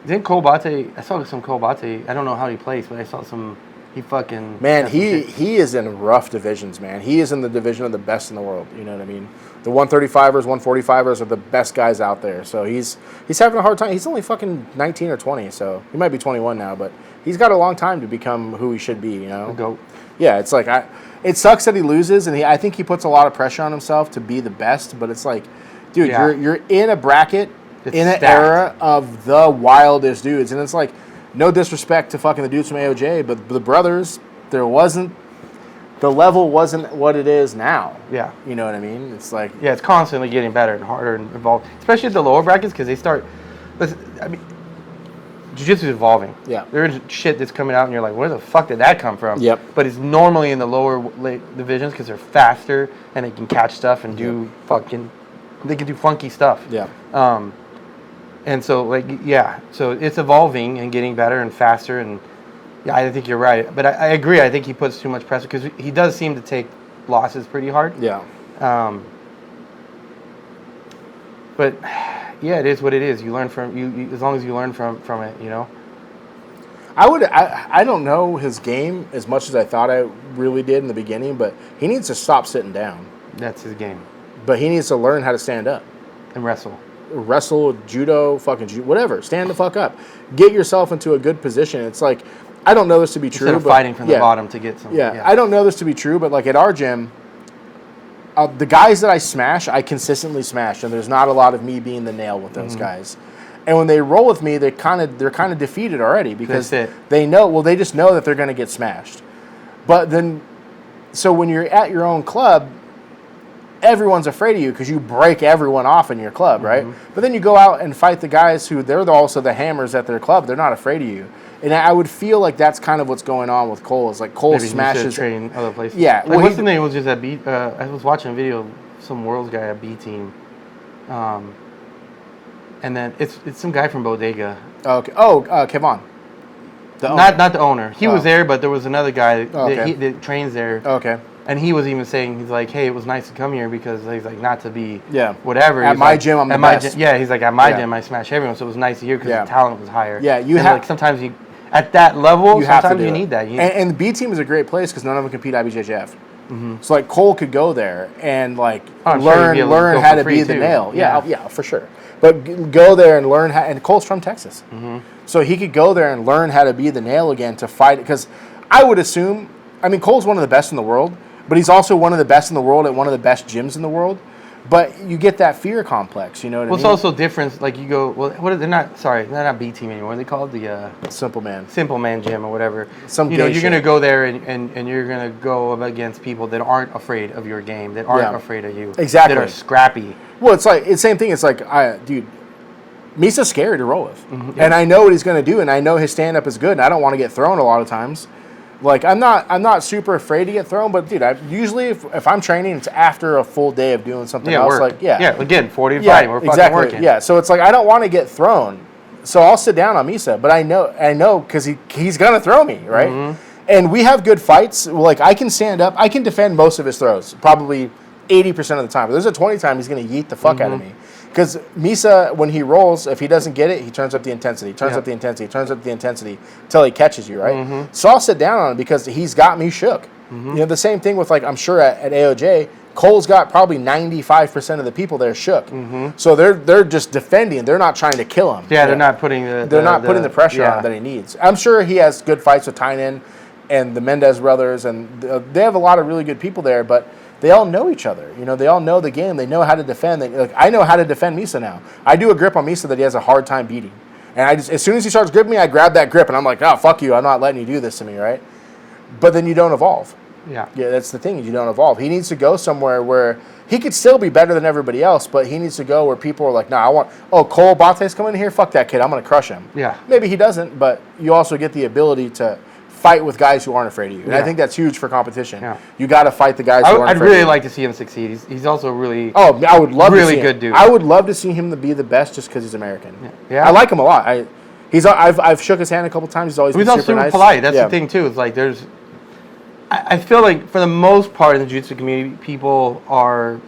Didn't Cole Bate, I saw some Cole Bate, I don't know how he plays, but I saw some, he fucking... Man, he is in rough divisions, man. He is in the division of the best in the world, you know what I mean? The 135ers, 145ers are the best guys out there, so he's having a hard time. He's only fucking 19 or 20, so he might be 21 now, but he's got a long time to become who he should be, you know? A GOAT. Yeah, it's like, it sucks that he loses, and I think he puts a lot of pressure on himself to be the best, but it's like, dude, you're in a bracket, in an era of the wildest dudes, and it's like, no disrespect to fucking the dudes from AOJ, but the brothers, the level wasn't what it is now. Yeah. You know what I mean? It's like... Yeah, it's constantly getting better and harder and evolved, especially at the lower brackets, because they start... I mean, Jiu-Jitsu is evolving. Yeah. There's shit that's coming out, and you're like, where the fuck did that come from? Yep. But it's normally in the lower divisions because they're faster, and they can catch stuff and do they can do funky stuff. Yeah. And so, like, yeah, so it's evolving and getting better and faster, and yeah, I think you're right. But I agree. I think he puts too much pressure because he does seem to take losses pretty hard. Yeah. But yeah, it is what it is. You learn from you as long as you learn from it, you know. I don't know his game as much as I thought I really did in the beginning, but he needs to stop sitting down. That's his game. But he needs to learn how to stand up. And wrestle. Judo, whatever. Stand the fuck up. Get yourself into a good position. It's like, I don't know this to be true. Instead of fighting from the bottom to get something. Yeah, I don't know this to be true, but like at our gym, the guys that I smash, I consistently smash, and there's not a lot of me being the nail with those guys. And when they roll with me, they're kind of defeated already because they know. Well, they just know that they're going to get smashed. But then, so when you're at your own club, everyone's afraid of you because you break everyone off in your club, right? But then you go out and fight the guys who they're also the hammers at their club. They're not afraid of you. And I would feel like that's kind of what's going on with Cole. Is like Cole Maybe smashes. Train other places. Yeah. Like, what's the name? Was just at B. I was watching a video of some Worlds guy at B team, and then it's some guy from Bodega. Okay. Kevon. Not the owner. He was there, but there was another guy that trains there. Okay. And he was even saying, he's like, hey, it was nice to come here because he's like, not to be whatever. At my gym, I'm the best. He's like, at my gym, I smash everyone. So it was nice to hear because the talent was higher. Yeah, like sometimes at that level, sometimes you need that. And the B team is a great place because none of them compete IBJJF. So like Cole could go there and like learn how to be the nail. Yeah, for sure. But go there and learn how. And Cole's from Texas, so he could go there and learn how to be the nail again to fight. Because I would assume, I mean, Cole's one of the best in the world, but he's also one of the best in the world at one of the best gyms in the world. But you get that fear complex, you know what I mean? It's also different. Like you go, well, they're not B team anymore. They call it the Simple Man Gym or whatever. You're gonna go there and you're gonna go up against people that aren't afraid of your game, that aren't afraid of you, exactly, that are scrappy. Well, it's like it's the same thing. It's like, dude, Misa's scary to roll with. Mm-hmm. And I know what he's going to do, and I know his stand-up is good, and I don't want to get thrown a lot of times. Like, I'm not super afraid to get thrown, but, dude, usually if I'm training, it's after a full day of doing something else. Work. Like, yeah, again, 40 to 5, we're fucking working. Yeah, so it's like I don't want to get thrown. So I'll sit down on Misa, but I know because he's going to throw me, right? Mm-hmm. And we have good fights. Like, I can stand up. I can defend most of his throws, probably 80% of the time. But there's a 20 time he's going to yeet the fuck out of me. Because Misa, when he rolls, if he doesn't get it, he turns up the intensity, turns up the intensity until he catches you, right? Mm-hmm. So I'll sit down on him because he's got me shook. Mm-hmm. You know, the same thing with, like, I'm sure at AOJ, Cole's got probably 95% of the people there shook. Mm-hmm. So they're just defending. They're not trying to kill him. Yeah, they're not putting the pressure on that he needs. I'm sure he has good fights with Tynan and the Mendez brothers, and they have a lot of really good people there, but they all know each other. You know, they all know the game. They know how to defend. I know how to defend Misa now. I do a grip on Misa that he has a hard time beating. And as soon as he starts gripping me, I grab that grip, and I'm like, oh, fuck you. I'm not letting you do this to me, right? But then you don't evolve. Yeah. Yeah, that's the thing. You don't evolve. He needs to go somewhere where he could still be better than everybody else, but he needs to go where people are like, Cole Bate's coming in here? Fuck that kid. I'm going to crush him. Yeah. Maybe he doesn't, but you also get the ability to fight with guys who aren't afraid of you. And I think that's huge for competition. Yeah. You got to fight the guys who aren't afraid of you. I'd really like to see him succeed. He's also really I would love really to see good him. dude. I would love to see him to be the best just because he's American. Yeah. I like him a lot. I've shook his hand a couple times. He's always been super nice. Polite. That's the thing too. It's like I feel like for the most part in the jiu-jitsu community, people are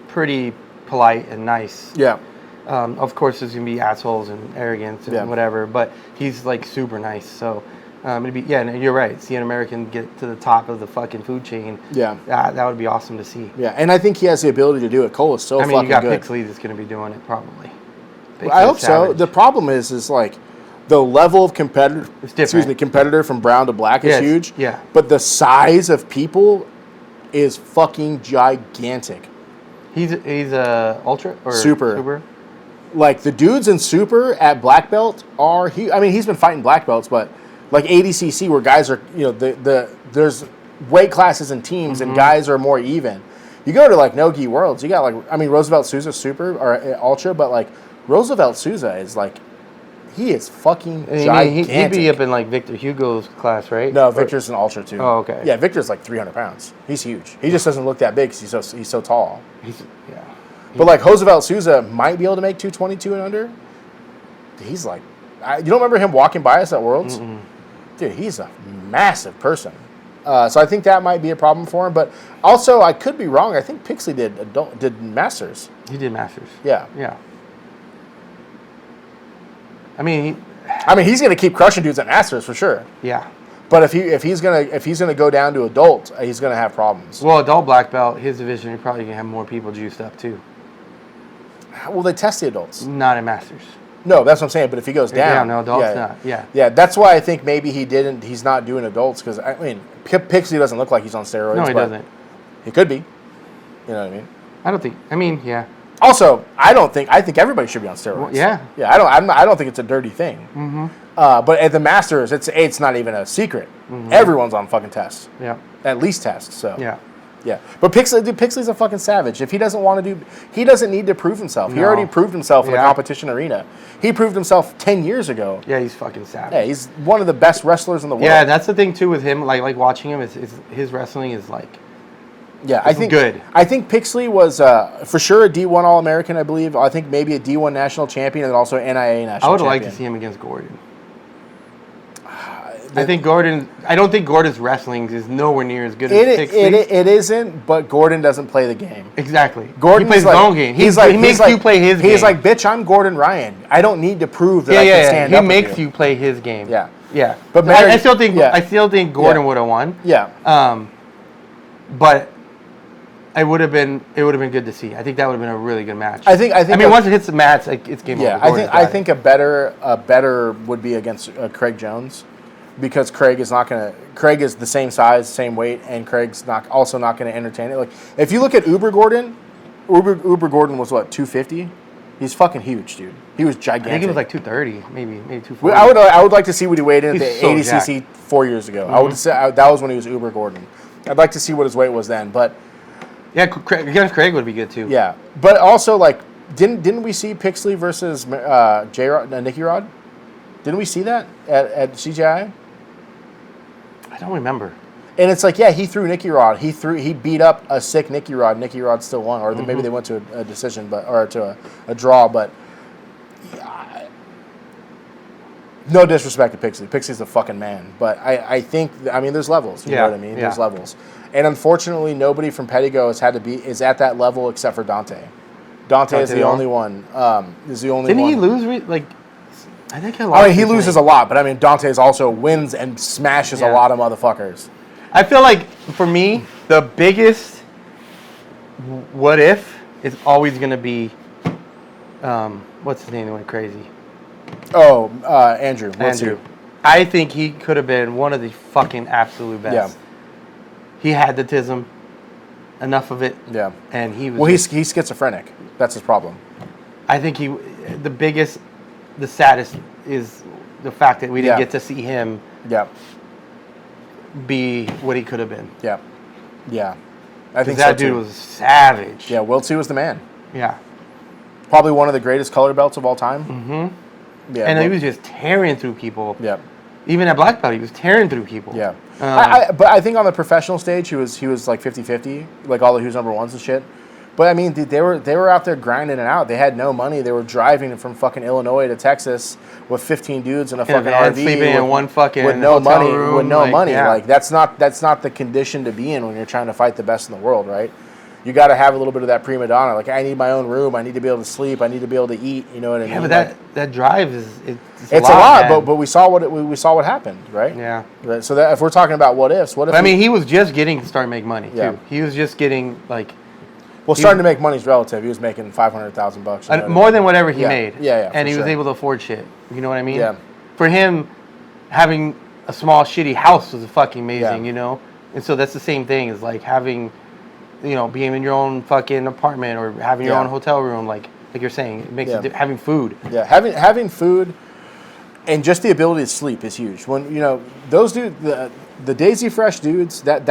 pretty polite and nice. Yeah. Of course, there's gonna be assholes and arrogance and whatever, but he's like super nice. So. It'd be, and you're right. See an American get to the top of the fucking food chain. Yeah, that would be awesome to see. Yeah, and I think he has the ability to do it. Cole is so fucking good. You got Pixley that's going to be doing it probably. Well, I hope so. The problem is like the level of competitor. Competitor from brown to black is huge. Yeah, but the size of people is fucking gigantic. He's a ultra or super. Like the dudes in super at black belt are he's been fighting black belts, but. Like ADCC, where guys are, there's weight classes and teams, and guys are more even. You go to like No-Gi Worlds, you got Roosevelt Souza super or ultra, but like Roosevelt Souza is like, he is fucking gigantic. He'd be up in like Victor Hugo's class, right? No, Victor's an ultra too. Oh, okay. Yeah, Victor's like 300 pounds. He's huge. He just doesn't look that big because he's so tall. But like Roosevelt Souza might be able to make 222 and under. He's like, you don't remember him walking by us at Worlds? Mm-mm. Dude, he's a massive person. So I think that might be a problem for him. But also, I could be wrong. I think Pixley did Masters. He did Masters. Yeah. Yeah. He's going to keep crushing dudes at Masters for sure. Yeah. But if he's gonna go down to adult, he's gonna have problems. Well, adult black belt, his division, you're probably gonna have more people juiced up too. Well, they test the adults. Not in Masters. No, that's what I'm saying. But if he goes down, no adults not. Yeah. Yeah, that's why I think maybe he's not doing adults because Pixley doesn't look like he's on steroids. No, he doesn't. He could be. You know what I mean? I don't think. Yeah. Also, I think everybody should be on steroids. Well, yeah. Yeah, I don't think it's a dirty thing. Mm-hmm. But at the Masters, it's not even a secret. Mm-hmm. Everyone's on fucking tests. Yeah. At least tests. So. Yeah. Yeah, but Pixley's a fucking savage. If he doesn't want to he doesn't need to prove himself. No. He already proved himself in the competition arena. He proved himself 10 years ago. Yeah, he's fucking savage. Yeah, he's one of the best wrestlers in the world. Yeah, that's the thing too with him. Like watching him, is his wrestling is like. Yeah, I think good. I think Pixley was for sure a D1 All-American. I believe. I think maybe a D1 national champion and also NIA national champion. I would like to see him against Gordon. I don't think Gordon's wrestling is nowhere near as good as Pixley's. It isn't, but Gordon doesn't play the game. Exactly. Gordon plays his own game. He makes you play his game. He's like, bitch, I'm Gordon Ryan. I don't need to prove that I can stand up. He makes you play his game. Yeah. Yeah. But I still think Gordon would have won. Yeah. But it would have been good to see. I think that would have been a really good match. I mean, once it hits the mats, it's game over. I think a better would be against Craig Jones. Because Craig is the same size, same weight, and Craig's also not going to entertain it. Like if you look at Uber Gordon was what 250. He's fucking huge, dude. He was gigantic. I think he was like 230, maybe 240. I would like to see what he weighed in at the ADCC 4 years ago. Mm-hmm. I would say that was when he was Uber Gordon. I'd like to see what his weight was then, but yeah, against Craig would be good too. Yeah, but also like Didn't we see Pixley versus Nicky Rod? Didn't we see that at CGI? I don't remember. And it's like, yeah, he threw Nicky Rod. He beat up a sick Nicky Rod. Nicky Rod still won, or maybe they went to a decision, or to a draw. But no disrespect to Pixley. Pixley's a fucking man. But I think, there's levels. You know what I mean? There's levels. And unfortunately, nobody from Pedigo is at that level except for Dante. Dante is the only one. Didn't he lose? I think he lost. He loses a lot, but Dante's also wins and smashes a lot of motherfuckers. I feel like, for me, the biggest what if is always going to be, what's his name that went crazy? Oh, Andrew. Andrew. I think he could have been one of the fucking absolute best. Yeah. He had the tism, enough of it. Yeah. And he was... Well, he's schizophrenic. That's his problem. I think the saddest is the fact that we didn't get to see him be what he could have been. Yeah. Yeah. I think that dude was savage. Yeah, Will 2 was the man. Yeah. Probably one of the greatest color belts of all time. Mm-hmm. Yeah. And he was just tearing through people. Yeah. Even at black belt, he was tearing through people. Yeah. But I think on the professional stage, he was like 50-50, like all the Who's Number Ones and shit. But dude, they were out there grinding it out. They had no money. They were driving from fucking Illinois to Texas with 15 dudes in a fucking RV, sleeping in one fucking with no money. Room, with no money. Yeah. Like that's not the condition to be in when you're trying to fight the best in the world, right? You got to have a little bit of that prima donna. Like, I need my own room. I need to be able to sleep. I need to be able to eat. You know what I mean? Yeah, but that drive it's a lot. But we saw what happened, right? Yeah. Right. So that if we're talking about what ifs, he was just getting to start making money too. He was just getting like. Well, starting to make money is relative. He was making $500,000. More than whatever he made. Yeah. And he was able to afford shit. You know what I mean? Yeah. For him, having a small shitty house was fucking amazing. You know, and so that's the same thing as like having. Being in your own fucking apartment or having your own hotel room, like you're saying, it makes having food. Yeah, having food and just the ability to sleep is huge. When those dudes, the Daisy Fresh dudes, that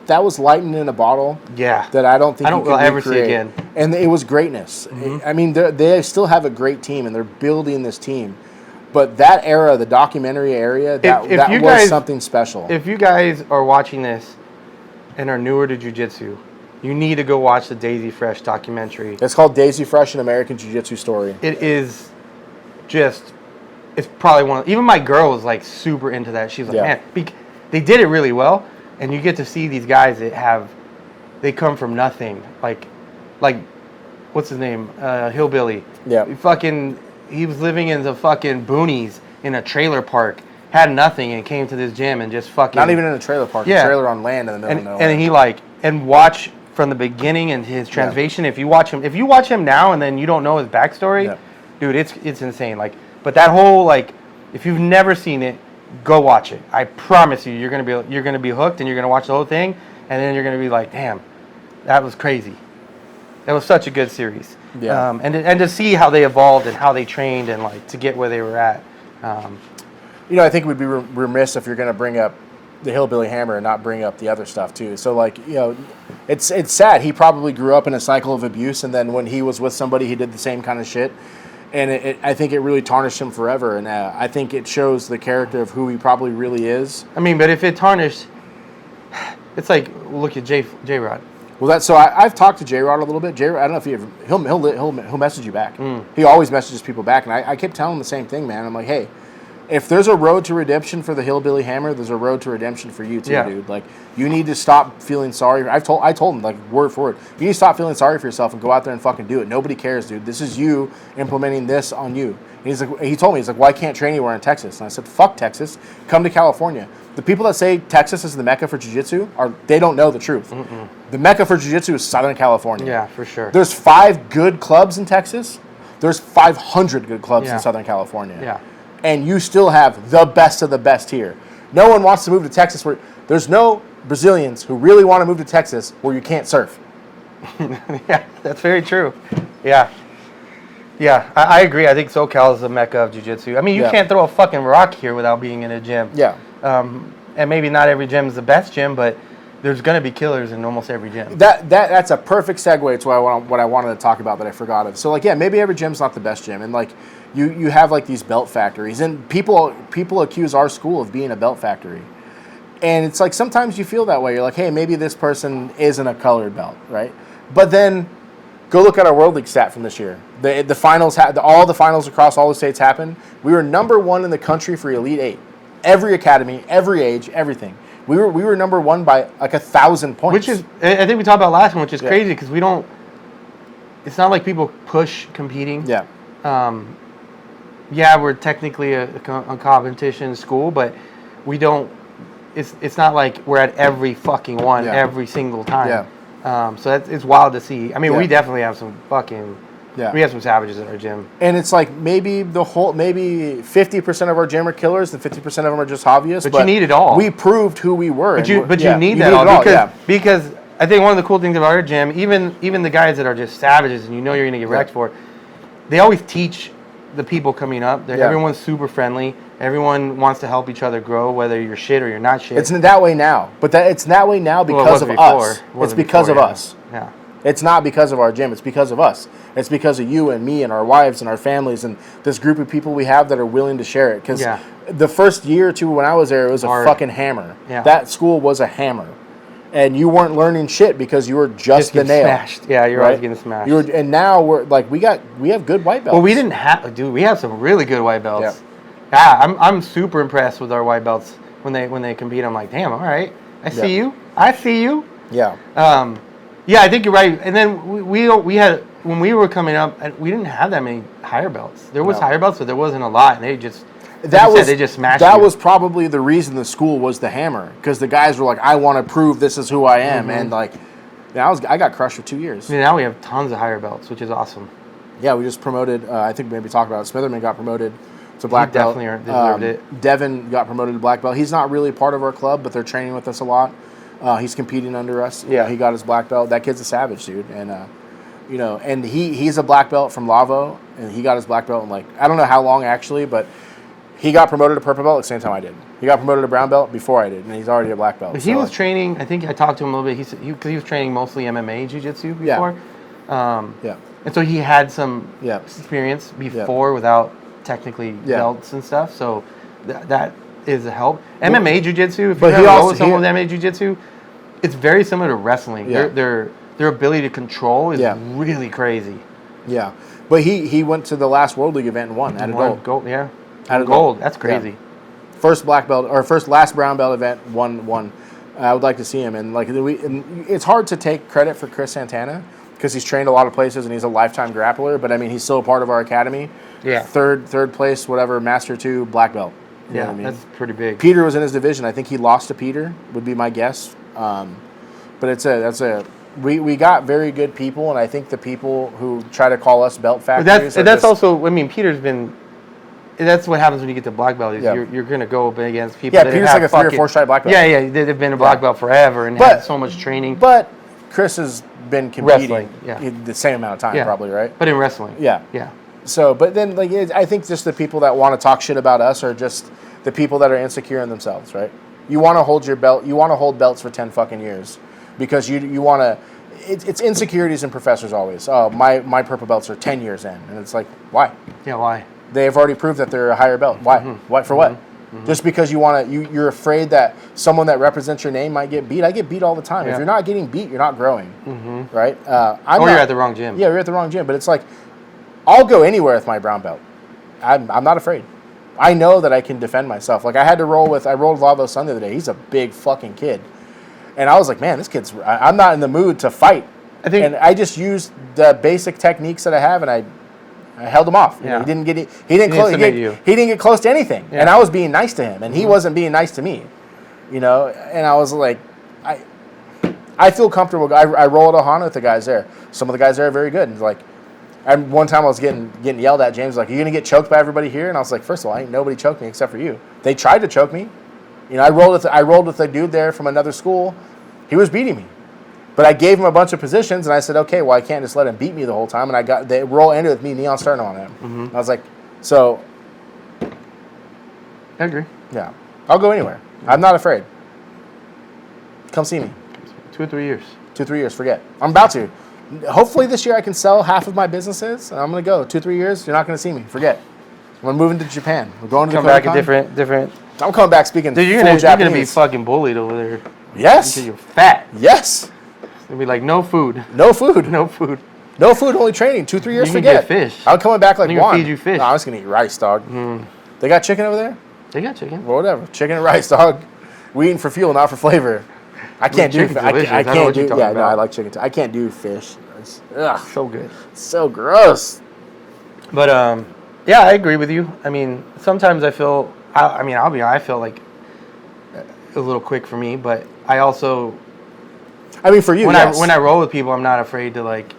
was lightning in a bottle. Yeah, that I don't think we'll ever see again. And it was greatness. Mm-hmm. They still have a great team and they're building this team. But that era, the documentary area, that was something special. If you guys are watching this and are newer to jiu-jitsu, you need to go watch the Daisy Fresh documentary. It's called Daisy Fresh, an American Jiu-Jitsu Story. It is just, it's probably even my girl was like super into that. She's like, man, they did it really well. And you get to see these guys that they come from nothing. Like, what's his name? Hillbilly. Yeah. He was living in the fucking boonies in a trailer park. Had nothing and came to this gym and just fucking... Not even in a trailer park. A trailer on land in the middle of nowhere. And watch from the beginning and his transformation. If you watch him now and then you don't know his backstory, dude, it's insane. But that whole if you've never seen it, go watch it. I promise you, you're gonna be hooked and you're gonna watch the whole thing, and then you're gonna be like, damn, that was crazy. That was such a good series. Yeah. And to see how they evolved and how they trained and to get where they were at. I think we'd be remiss if you're going to bring up the Hillbilly Hammer and not bring up the other stuff too. So it's sad. He probably grew up in a cycle of abuse, and then when he was with somebody, he did the same kind of shit. And I think it really tarnished him forever. And I think it shows the character of who he probably really is. But if it tarnished, it's like look at J-Rod. Well, I've talked to J-Rod a little bit. J-Rod, I don't know if he'll message you back. He always messages people back, and I kept telling him the same thing, man. I'm like, hey. If there's a road to redemption for the Hillbilly Hammer, there's a road to redemption for you too, dude. You need to stop feeling sorry. I told him word for word. You need to stop feeling sorry for yourself and go out there and fucking do it. Nobody cares, dude. This is you implementing this on you. And he told me, well, I can't train anywhere in Texas. And I said, fuck Texas. Come to California. The people that say Texas is the mecca for jiu-jitsu they don't know the truth. Mm-mm. The mecca for jiu-jitsu is Southern California. Yeah, for sure. There's 5 good clubs in Texas. There's 500 good clubs in Southern California. Yeah. And you still have the best of the best here. No one wants to move to Texas where there's no Brazilians who really want to move to Texas where you can't surf. Yeah, that's very true. Yeah. Yeah, I agree. I think SoCal is the mecca of jiu-jitsu. You can't throw a fucking rock here without being in a gym. Yeah. And maybe not every gym is the best gym, but there's going to be killers in almost every gym. That's a perfect segue to what I wanted to talk about that I forgot of. So, like, yeah, maybe every gym's not the best gym. And, like, you have, like, these belt factories. And people accuse our school of being a belt factory. And it's like sometimes you feel that way. You're like, hey, maybe this person isn't a colored belt, right? But then go look at our World League stat from this year. The finals, all the finals across all the states happened. We were number 1 in the country for Elite 8. Every academy, every age, everything. We were number 1 by like 1,000 points. Which is, I think we talked about last one, which is crazy because we don't. It's not like people push competing. Yeah. Yeah, we're technically a competition school, but we don't. It's not like we're at every fucking one every single time. Yeah. So it's wild to see. I mean, we definitely have some fucking. Yeah. We have some savages at our gym. And it's like maybe 50% of our gym are killers and 50% of them are just hobbyists. But you need it all. We proved who we were. But you need that all because I think one of the cool things about our gym, even the guys that are just savages and you know you're going to get wrecked for it, they always teach the people coming up. Everyone's super friendly. Everyone wants to help each other grow, whether you're shit or you're not shit. It's that way now. But it's that way now because of us. It's because of us. Yeah. It's not because of our gym. It's because of us. It's because of you and me and our wives and our families and this group of people we have that are willing to share it. Because the first year or two when I was there, it was a fucking hammer. Yeah. That school was a hammer. And you weren't learning shit because you were just the nail. Smashed. Yeah, you're always getting smashed. And now we're like we have good white belts. Well, we didn't have, dude. We have some really good white belts. Yeah, I'm super impressed with our white belts when they compete. I'm like, damn, all right, I see you. Yeah. Yeah, I think you're right. And then we had when we were coming up, we didn't have that many higher belts. There was higher belts, but there wasn't a lot, and they just. They just smashed. That was probably the reason the school was the hammer, because the guys were like, "I want to prove this is who I am," and like, I got crushed for 2 years. Now we have tons of higher belts, which is awesome. Yeah, we just promoted. I think maybe talk about it. Smitherman got promoted to black belt. Definitely deserved it. Devin got promoted to black belt. He's not really part of our club, but they're training with us a lot. He's competing under us. Yeah, he got his black belt. That kid's a savage, dude, and and he's a black belt from Lavo, and he got his black belt in like I don't know how long actually, but. He got promoted to purple belt at the same time I did. He got promoted to brown belt before I did, and he's already a black belt. But he was training, I think I talked to him a little bit, because he was training mostly MMA Jiu-Jitsu before. And so he had some experience before without technically belts and stuff, so that is a help. MMA Jiu-Jitsu, if you know with someone with MMA Jiu-Jitsu, it's very similar to wrestling. Yeah. Their ability to control is really crazy. Yeah, but he went to the last World League event and won. Gold, yeah. Out of gold. That's crazy. Yeah. First last brown belt event, won. I would like to see him. And it's hard to take credit for Chris Santana because he's trained a lot of places and he's a lifetime grappler. But I mean, he's still a part of our academy. Yeah. Third place, whatever, Master 2, black belt. You know what I mean? That's pretty big. Peter was in his division. I think he lost to Peter. Would be my guess. But we got very good people, and I think the people who try to call us belt factories. That's also. I mean, Peter's been. That's what happens when you get to black belt. You're going to go up against people. Yeah, Peter's like a 3 or 4 stripe black belt. Yeah, they've been a black belt forever and had so much training. But Chris has been competing the same amount of time, probably, right? But in wrestling, yeah. So, but then I think just the people that want to talk shit about us are just the people that are insecure in themselves, right? You want to hold your belt. You want to hold belts for 10 fucking years because you want to. It's insecurities in professors always. Oh, my purple belts are 10 years in, and it's like why? Yeah, why? They have already proved that they're a higher belt. Why? Why for what? Just because you're afraid that someone that represents your name might get beat. I get beat all the time. If you're not getting beat, you're not growing, right? You're at the wrong gym. Yeah, you're at the wrong gym. But it's like, I'll go anywhere with my brown belt. I'm not afraid. I know that I can defend myself. Like I rolled with Lavo's son the other day. He's a big fucking kid, and I was like, man, this kid's. I'm not in the mood to fight. And I just used the basic techniques that I have, and I held him off. He didn't get it. He didn't get close to anything, and I was being nice to him, and he wasn't being nice to me. And I was like, I feel comfortable. I roll at Ohana with the guys there. Some of the guys there are very good. And like, one time I was getting yelled at. James was like, "Are you gonna get choked by everybody here?" And I was like, "First of all, ain't nobody choked me except for you. They tried to choke me. I rolled with a dude there from another school. He was beating me." But I gave him a bunch of positions, and I said, okay, well, I can't just let him beat me the whole time. And the roll ended with me neon starting on him. I was like, so. I agree. Yeah. I'll go anywhere. I'm not afraid. Come see me. 2 or 3 years. 2 or 3 years, forget. I'm about to. Hopefully this year I can sell half of my businesses, and I'm going to go. 2 or 3 years, you're not going to see me. Forget. I'm moving to Japan. We're going to Come the back a Kodokan. different. I'm coming back speaking Dude, you're full gonna Japanese. be fucking bullied over there. Yes. Because you're fat. Yes. It's gonna be like no food. No food. No food. No food, only training. 2 or 3 years, You can forget. get fish. I'm coming back like They're gonna one. feed you fish. No, I'm just going to eat rice, dog. They got chicken over there? They got chicken. Well, whatever. Chicken and rice, dog. We eating for fuel, not for flavor. I can't do. chicken's delicious. I I know can't what do. you're talking Yeah, no, about. I like chicken too. I can't do fish. Ugh, So good. so gross. But yeah, I agree with you. I mean, sometimes I feel. I mean, I'll be honest. I feel like a little quick for me, but I also I mean, for you, when yes. I roll with people, I'm not afraid to like.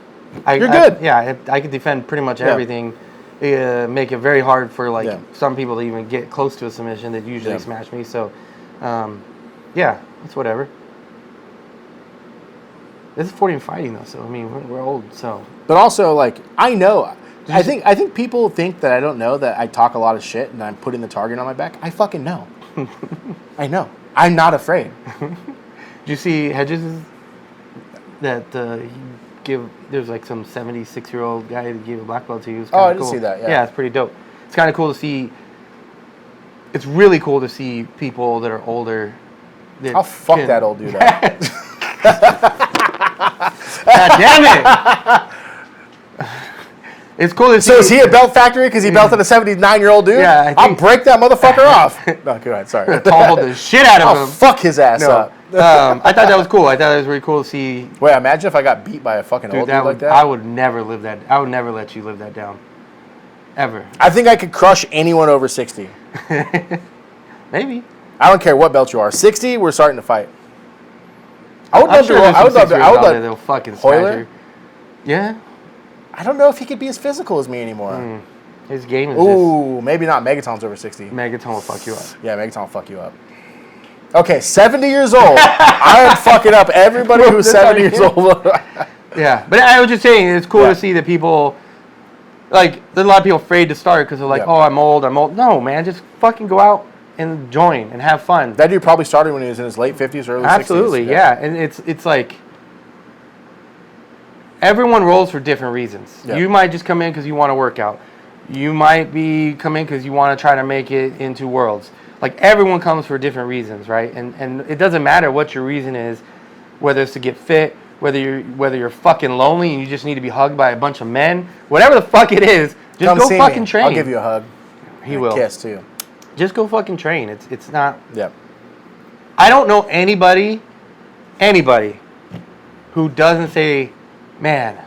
You're good. I can defend pretty much everything. Make it very hard for like some people to even get close to a submission that usually smash me. So, yeah, it's whatever. This is 40 and fighting though, so I mean we're old. So, But also, like, I know. I think people think that I don't know that I talk a lot of shit and I'm putting the target on my back. I fucking know. I know. I'm not afraid. Did you see Hedges? That there's like some 76-year-old guy that gave a black belt to you. Oh, I didn't cool. see that. Yeah. Yeah, it's pretty dope. It's kind of cool to see. It's really cool to see people that are older. That I'll fuck that old dude up. God damn it! It's cool to see. So is he a belt factory because he belted a 79-year-old dude? Yeah, I'll break that motherfucker off. No, go ahead. Sorry. Tombled the shit out of I'll him. fuck his ass up. I thought that was cool. I thought it was really cool to see. Wait, imagine if I got beat by a fucking old dude like that. I would never live that. I would never let you live that down. Ever. I think I could crush anyone over 60. Maybe. I don't care what belt you are. 60, we're starting to fight. I would I'm love sure to. there's I would some love to. 6-year-olds I would out there love. that'll fucking Hoyler? smash you. Yeah. I don't know if he could be as physical as me anymore. His game is Ooh, maybe not. Megaton's over 60. just Megaton will fuck you up. Yeah, Megaton will fuck you up. Okay, 70 years old. I am fucking up everybody who's 70 years old. Yeah, but I was just saying it's cool Yeah. to see that people like there's a lot of people afraid to start because they're like, oh, I'm old. No, man, just fucking go out and join and have fun. That dude probably started when he was in his late 50s, early 60s. Absolutely, yeah. And it's like everyone rolls for different reasons. Yeah. You might just come in because you want to work out. You might come in because you want to try to make it into Worlds. Like everyone comes for different reasons, right? And it doesn't matter what your reason is, whether it's to get fit, whether you're fucking lonely and you just need to be hugged by a bunch of men, whatever the fuck it is, just Come go see fucking me. train. I'll give you a hug. He and will. A kiss too. Just go fucking train. It's not. Yep. I don't know anybody who doesn't say, man,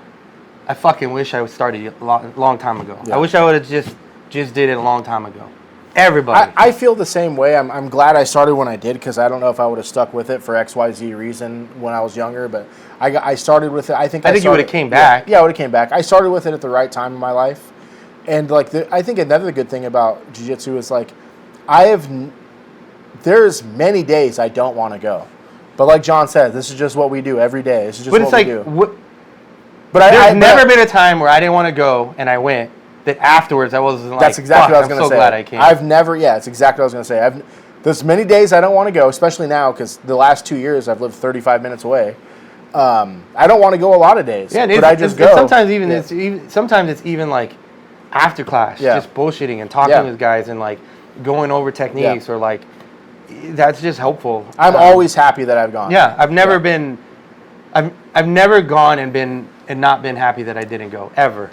I fucking wish I started a long time ago. Yeah. I wish I would have just did it a long time ago. Everybody. I feel the same way. I'm glad I started when I did because I don't know if I would have stuck with it for XYZ reason when I was younger, but I started with it. I think you would have came back. Yeah, I would have came back. I started with it at the right time in my life. And like I think another good thing about jiu-jitsu is like there's many days I don't want to go. But like John said, this is just what we do every day. This is just what we do. But there's never been a time where I didn't want to go and I went. That afterwards I wasn't like. That's exactly what I was going to say. I'm so glad I came. I've never. Yeah, it's exactly what I was going to say. There's many days I don't want to go, especially now because the last 2 years I've lived 35 minutes away. I don't want to go a lot of days. Yeah, but I just go. Sometimes it's even like after class, just bullshitting and talking with guys and like going over techniques or like that's just helpful. I'm always happy that I've gone. Yeah, I've never been. I've never gone and not been happy that I didn't go ever.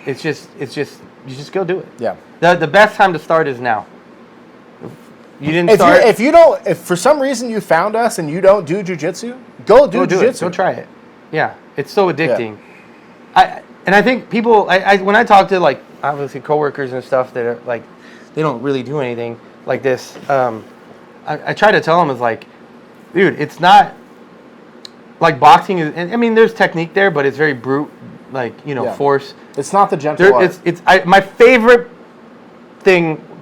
It's just you just go do it. Yeah. The best time to start is now. You didn't start. If for some reason you found us and you don't do jiu-jitsu, go do jiu-jitsu. Go try it. Yeah, it's so addicting. Yeah. I think people when I talk to like obviously coworkers and stuff that are like they don't really do anything like this. I try to tell them is like, dude, it's not like boxing is. And I mean, there's technique there, but it's very brute. Like force. It's not the gentle art. My favorite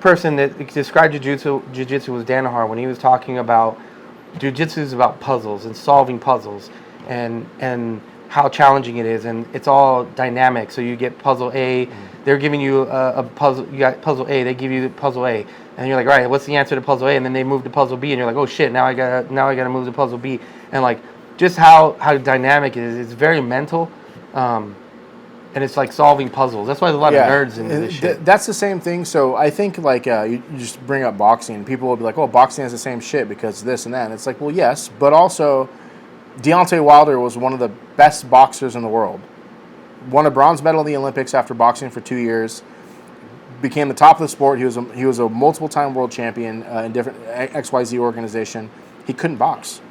person that described jiu-jitsu was Danaher when he was talking about jiu-jitsu is about puzzles and solving puzzles and how challenging it is, and it's all dynamic. So you get puzzle A, they're giving you a puzzle. You got puzzle A, they give you the puzzle A, And you're like, all right, what's the answer to puzzle A? And then they move to puzzle B, and you're like, oh shit, now I gotta move to puzzle B. And like, just how dynamic it is. It's very mental, and it's like solving puzzles. That's why there's a lot of nerds in this shit. That's the same thing. So I think like you just bring up boxing, people will be like, oh, boxing has the same shit because this and that. And it's like, well, yes, but also Deontay Wilder was one of the best boxers in the world. Won a bronze medal in the Olympics after boxing for 2 years. Became the top of the sport. He was a multiple-time world champion in different XYZ organization. He couldn't box.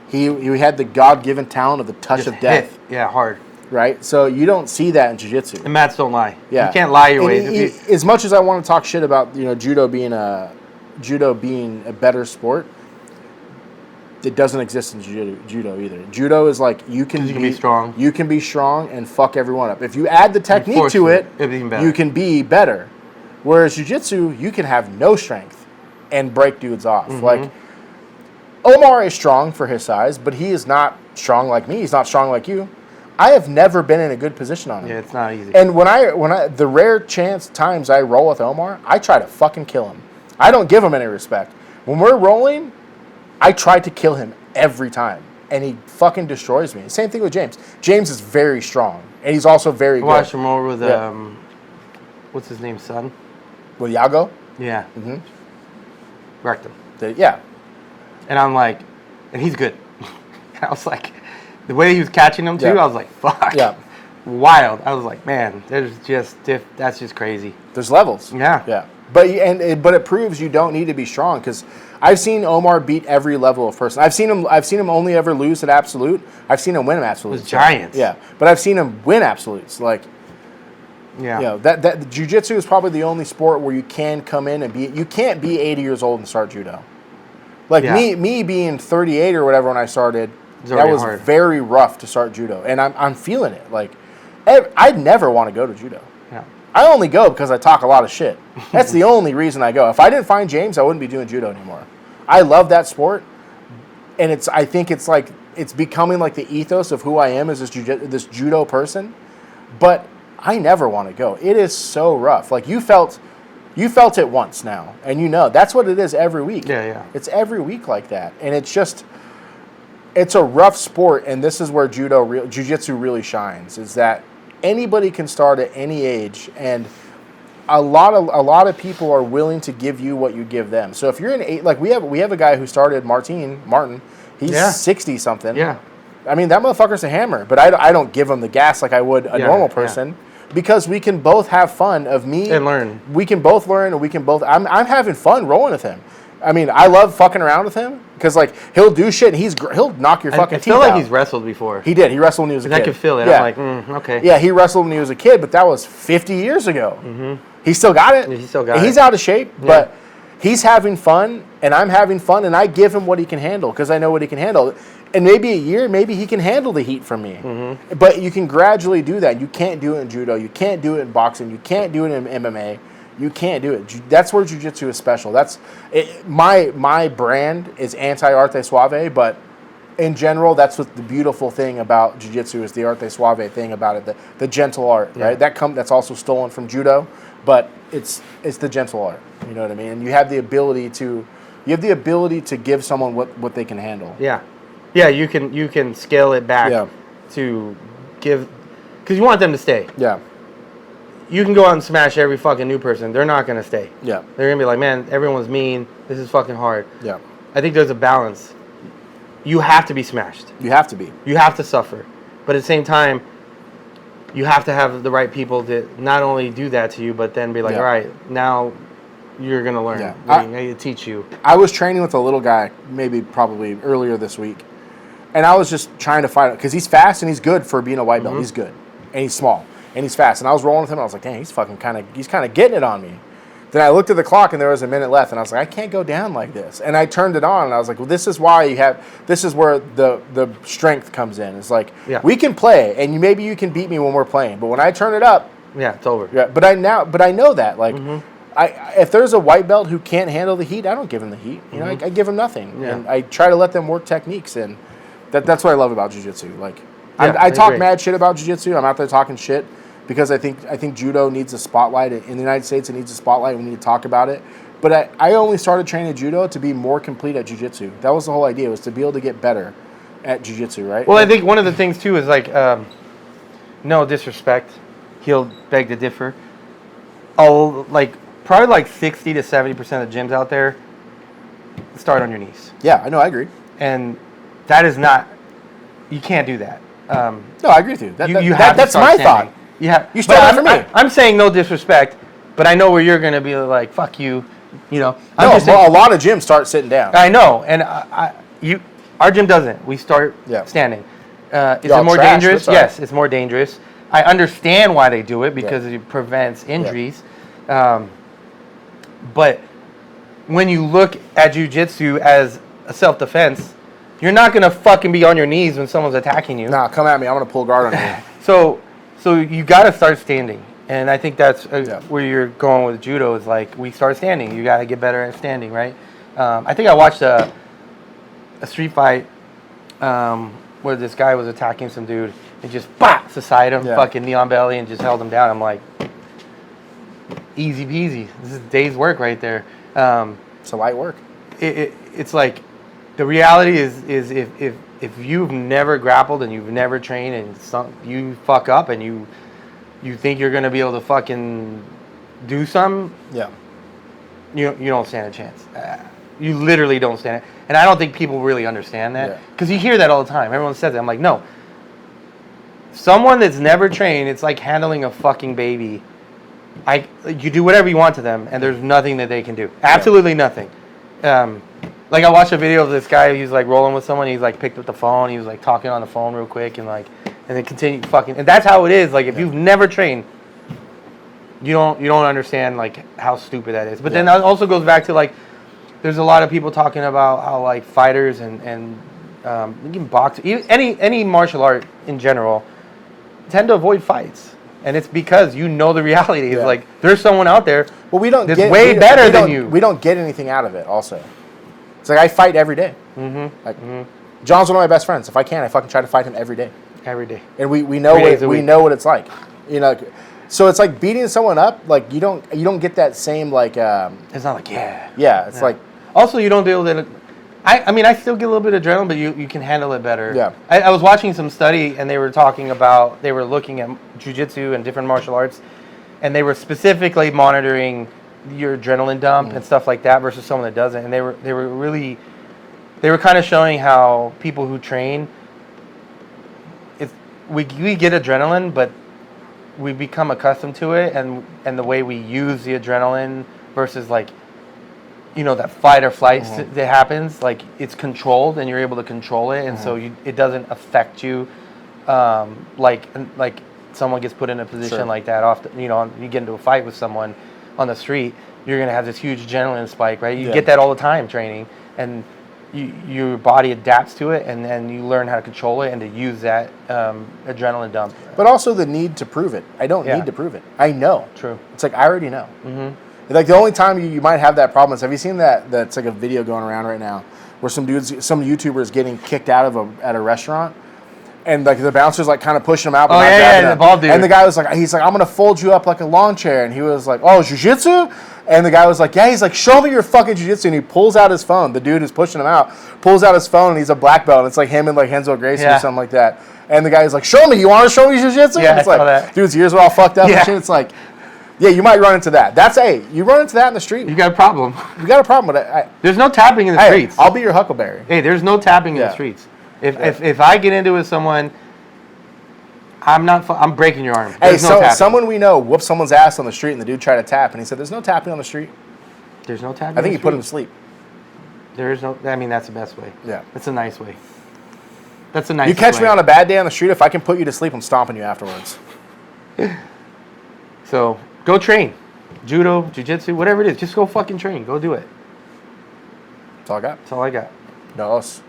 He had the God-given talent of the touch of death. Hit. Yeah, hard. Right? So you don't see that in jiu-jitsu. And mats don't lie. Yeah. You can't lie your way. As much as I want to talk shit about judo being a better sport, it doesn't exist in judo either. Judo is like you can be strong. You can be strong and fuck everyone up. If you add the technique to it, you can be better. Whereas jiu-jitsu, you can have no strength and break dudes off. Mm-hmm. Like Omar is strong for his size, but he is not strong like me. He's not strong like you. I have never been in a good position on him. Yeah, it's not easy. And when I the rare times I roll with Omar, I try to fucking kill him. I don't give him any respect. When we're rolling, I try to kill him every time, and he fucking destroys me. Same thing with James. James is very strong, and he's also very good. I watched him over with what's his name, son? With Yago? Yeah. Mm-hmm. Wrecked him. Yeah. And I'm like, and he's good. I was like, the way he was catching them too, I was like, fuck. Yeah. Wild. I was like, man, that's just crazy. There's levels. Yeah. Yeah. But it proves you don't need to be strong, because I've seen Omar beat every level of person. I've seen him only ever lose at absolute. I've seen him win absolutes. Those giants. Yeah. But I've seen him win absolutes. Like, yeah. That jiu-jitsu is probably the only sport where you can come in and you can't be 80 years old and start judo. Like me being 38 or whatever when I started, that was hard. Very rough to start judo, and I'm feeling it. Like, I'd never want to go to judo. Yeah. I only go because I talk a lot of shit. That's the only reason I go. If I didn't find James, I wouldn't be doing judo anymore. I love that sport, and I think it's like it's becoming like the ethos of who I am as this judo person. But I never want to go. It is so rough. Like you felt it once now, and that's what it is every week. Yeah. It's every week like that, and it's a rough sport, and this is where jiu-jitsu really shines. Is that anybody can start at any age, and a lot of people are willing to give you what you give them. So if you're like we have a guy who started, Martin. He's 60 something. Yeah. I mean, that motherfucker's a hammer, but I don't give him the gas like I would a normal person, because we can both have fun and learn. We can both learn, and we can both. I'm having fun rolling with him. I mean, I love fucking around with him because like he'll do shit and he'll knock your fucking teeth out. I feel like he's wrestled before. He did. He wrestled when he was a kid. I can feel it. Yeah. I'm like, okay. Yeah, he wrestled when he was a kid, but that was 50 years ago. Mm-hmm. He still got it. Yeah, he still got it. He's out of shape, but he's having fun, and I'm having fun, and I give him what he can handle because I know what he can handle. And maybe a year, maybe he can handle the heat from me. Mm-hmm. But you can gradually do that. You can't do it in judo. You can't do it in boxing. You can't do it in MMA. You can't do it. That's where jiu-jitsu is special. That's it. My brand is anti-arte suave, but in general, that's what the beautiful thing about jiu-jitsu is, the arte suave thing about it, the gentle art, right? That's also stolen from judo, but it's the gentle art. You know what I mean? And you have the ability to give someone what they can handle. Yeah. Yeah, you can scale it back to give, because you want them to stay. Yeah. You can go out and smash every fucking new person. They're not going to stay. Yeah. They're going to be like, man, everyone's mean. This is fucking hard. Yeah. I think there's a balance. You have to be smashed. You have to be. You have to suffer. But at the same time, you have to have the right people to not only do that to you, but then be like, all right, now you're going to learn. Yeah. I'm going to teach you. I was training with a little guy, probably earlier this week. And I was just trying to fight it because he's fast and he's good for being a white belt. Mm-hmm. He's good. And he's small. And he's fast. And I was rolling with him and I was like, dang, he's kind of getting it on me. Then I looked at the clock and there was a minute left and I was like, I can't go down like this. And I turned it on and I was like, well, this is where the strength comes in. It's like, we can play and maybe you can beat me when we're playing. But when I turn it up, it's over. Yeah, but I know that. Like, if there's a white belt who can't handle the heat, I don't give him the heat. You know, I give him nothing. Yeah. And I try to let them work techniques. And that's what I love about jiu-jitsu. Like, I talk mad shit about jiu-jitsu. I'm out there talking shit because I think judo needs a spotlight. In the United States, it needs a spotlight. We need to talk about it. But I only started training judo to be more complete at jiu-jitsu. That was the whole idea, was to be able to get better at jiu-jitsu, right? Well, I think one of the things too is like, no disrespect, he'll beg to differ. Probably like 60 to 70% of gyms out there start on your knees. Yeah, I know, I agree. And that is not, you can't do that. No, I agree with you. That's my thought. You started for me. I'm saying no disrespect, but I know where you're going to be like, fuck you, you know. A lot of gyms start sitting down. I know, and our gym doesn't. We start standing. Is it more dangerous? Yes, it's more dangerous. I understand why they do it because it prevents injuries. But when you look at jiu-jitsu as a self-defense, you're not going to fucking be on your knees when someone's attacking you. Nah, come at me. I'm going to pull guard on you. So you got to start standing. And I think that's where you're going with judo is like, we start standing. You got to get better at standing, right? I think I watched a street fight where this guy was attacking some dude and just bops aside him, fucking knee on belly, and just held him down. I'm like, easy peasy. This is a day's work right there. It's a light work. It's like, the reality is if you've never grappled and you've never trained and you fuck up and you think you're going to be able to fucking do something, you don't stand a chance. You literally don't stand it. And I don't think people really understand that. Because you hear that all the time. Everyone says that. I'm like, no. Someone that's never trained, it's like handling a fucking baby. You do whatever you want to them, and there's nothing that they can do. Absolutely nothing. Like, I watched a video of this guy, he was like rolling with someone, he's like picked up the phone, he was like talking on the phone real quick, and then continued fucking, and that's how it is. Like, if you've never trained, you don't understand like how stupid that is. But then that also goes back to like, there's a lot of people talking about how like fighters and even boxing, any martial art in general, tend to avoid fights. And it's because you know the reality is like, there's someone out there that's way better than you. We don't get anything out of it also. It's like I fight every day. John's one of my best friends. If I can, I fucking try to fight him every day. Every day. And we know what it's like. You know, so it's like beating someone up, like you don't get that same like it's not like it's like also you don't deal with it. I mean I still get a little bit of adrenaline, but you can handle it better. Yeah. I was watching some study and they were looking at jiu-jitsu and different martial arts, and they were specifically monitoring your adrenaline dump and stuff like that versus someone that doesn't. And they were kind of showing how people who train, we get adrenaline, but we become accustomed to it, and the way we use the adrenaline versus like, you know, that fight or flight that happens, like it's controlled and you're able to control it, and so it doesn't affect you like someone gets put in a position like that. Often, you know, you get into a fight with someone on the street, you're going to have this huge adrenaline spike, right? You get that all the time training, and your body adapts to it, and then you learn how to control it and to use that adrenaline dump. But also the need to prove it. I don't need to prove it. I know. True. It's like I already know. Like the only time you might have that problem is, have you seen that's like a video going around right now where some YouTubers getting kicked out of at a restaurant, and like the bouncer's like kind of pushing him out. But the bald dude. And the guy was like, he's like, I'm gonna fold you up like a lawn chair, and he was like, oh, jiu-jitsu? And the guy was like, yeah. He's like, show me your fucking jiu-jitsu, and he pulls out his phone. The dude who's pushing him out pulls out his phone, and he's a black belt, and it's like him and like Renzo Gracie or something like that. And the guy's like, show me. You want to show me jiu-jitsu? Yeah, it's I saw like, that. Dude's ears are all fucked up and shit. It's like, yeah, you might run into that. You run into that in the street. You got a problem. You got a problem with it. There's no tapping in the streets. I'll be your Huckleberry. Hey, there's no tapping in the streets. If I get into it with someone, I'm breaking your arm. There's someone we know whooped someone's ass on the street, and the dude tried to tap, and he said, "There's no tapping on the street." There's no tapping. I think he put him to sleep. There is no. I mean, that's the best way. Yeah, that's a nice way. That's a nice. You catch me on a bad day on the street, if I can put you to sleep, I'm stomping you afterwards. So go train, judo, jiu-jitsu, whatever it is. Just go fucking train. Go do it. That's all I got. That's all I got. No else.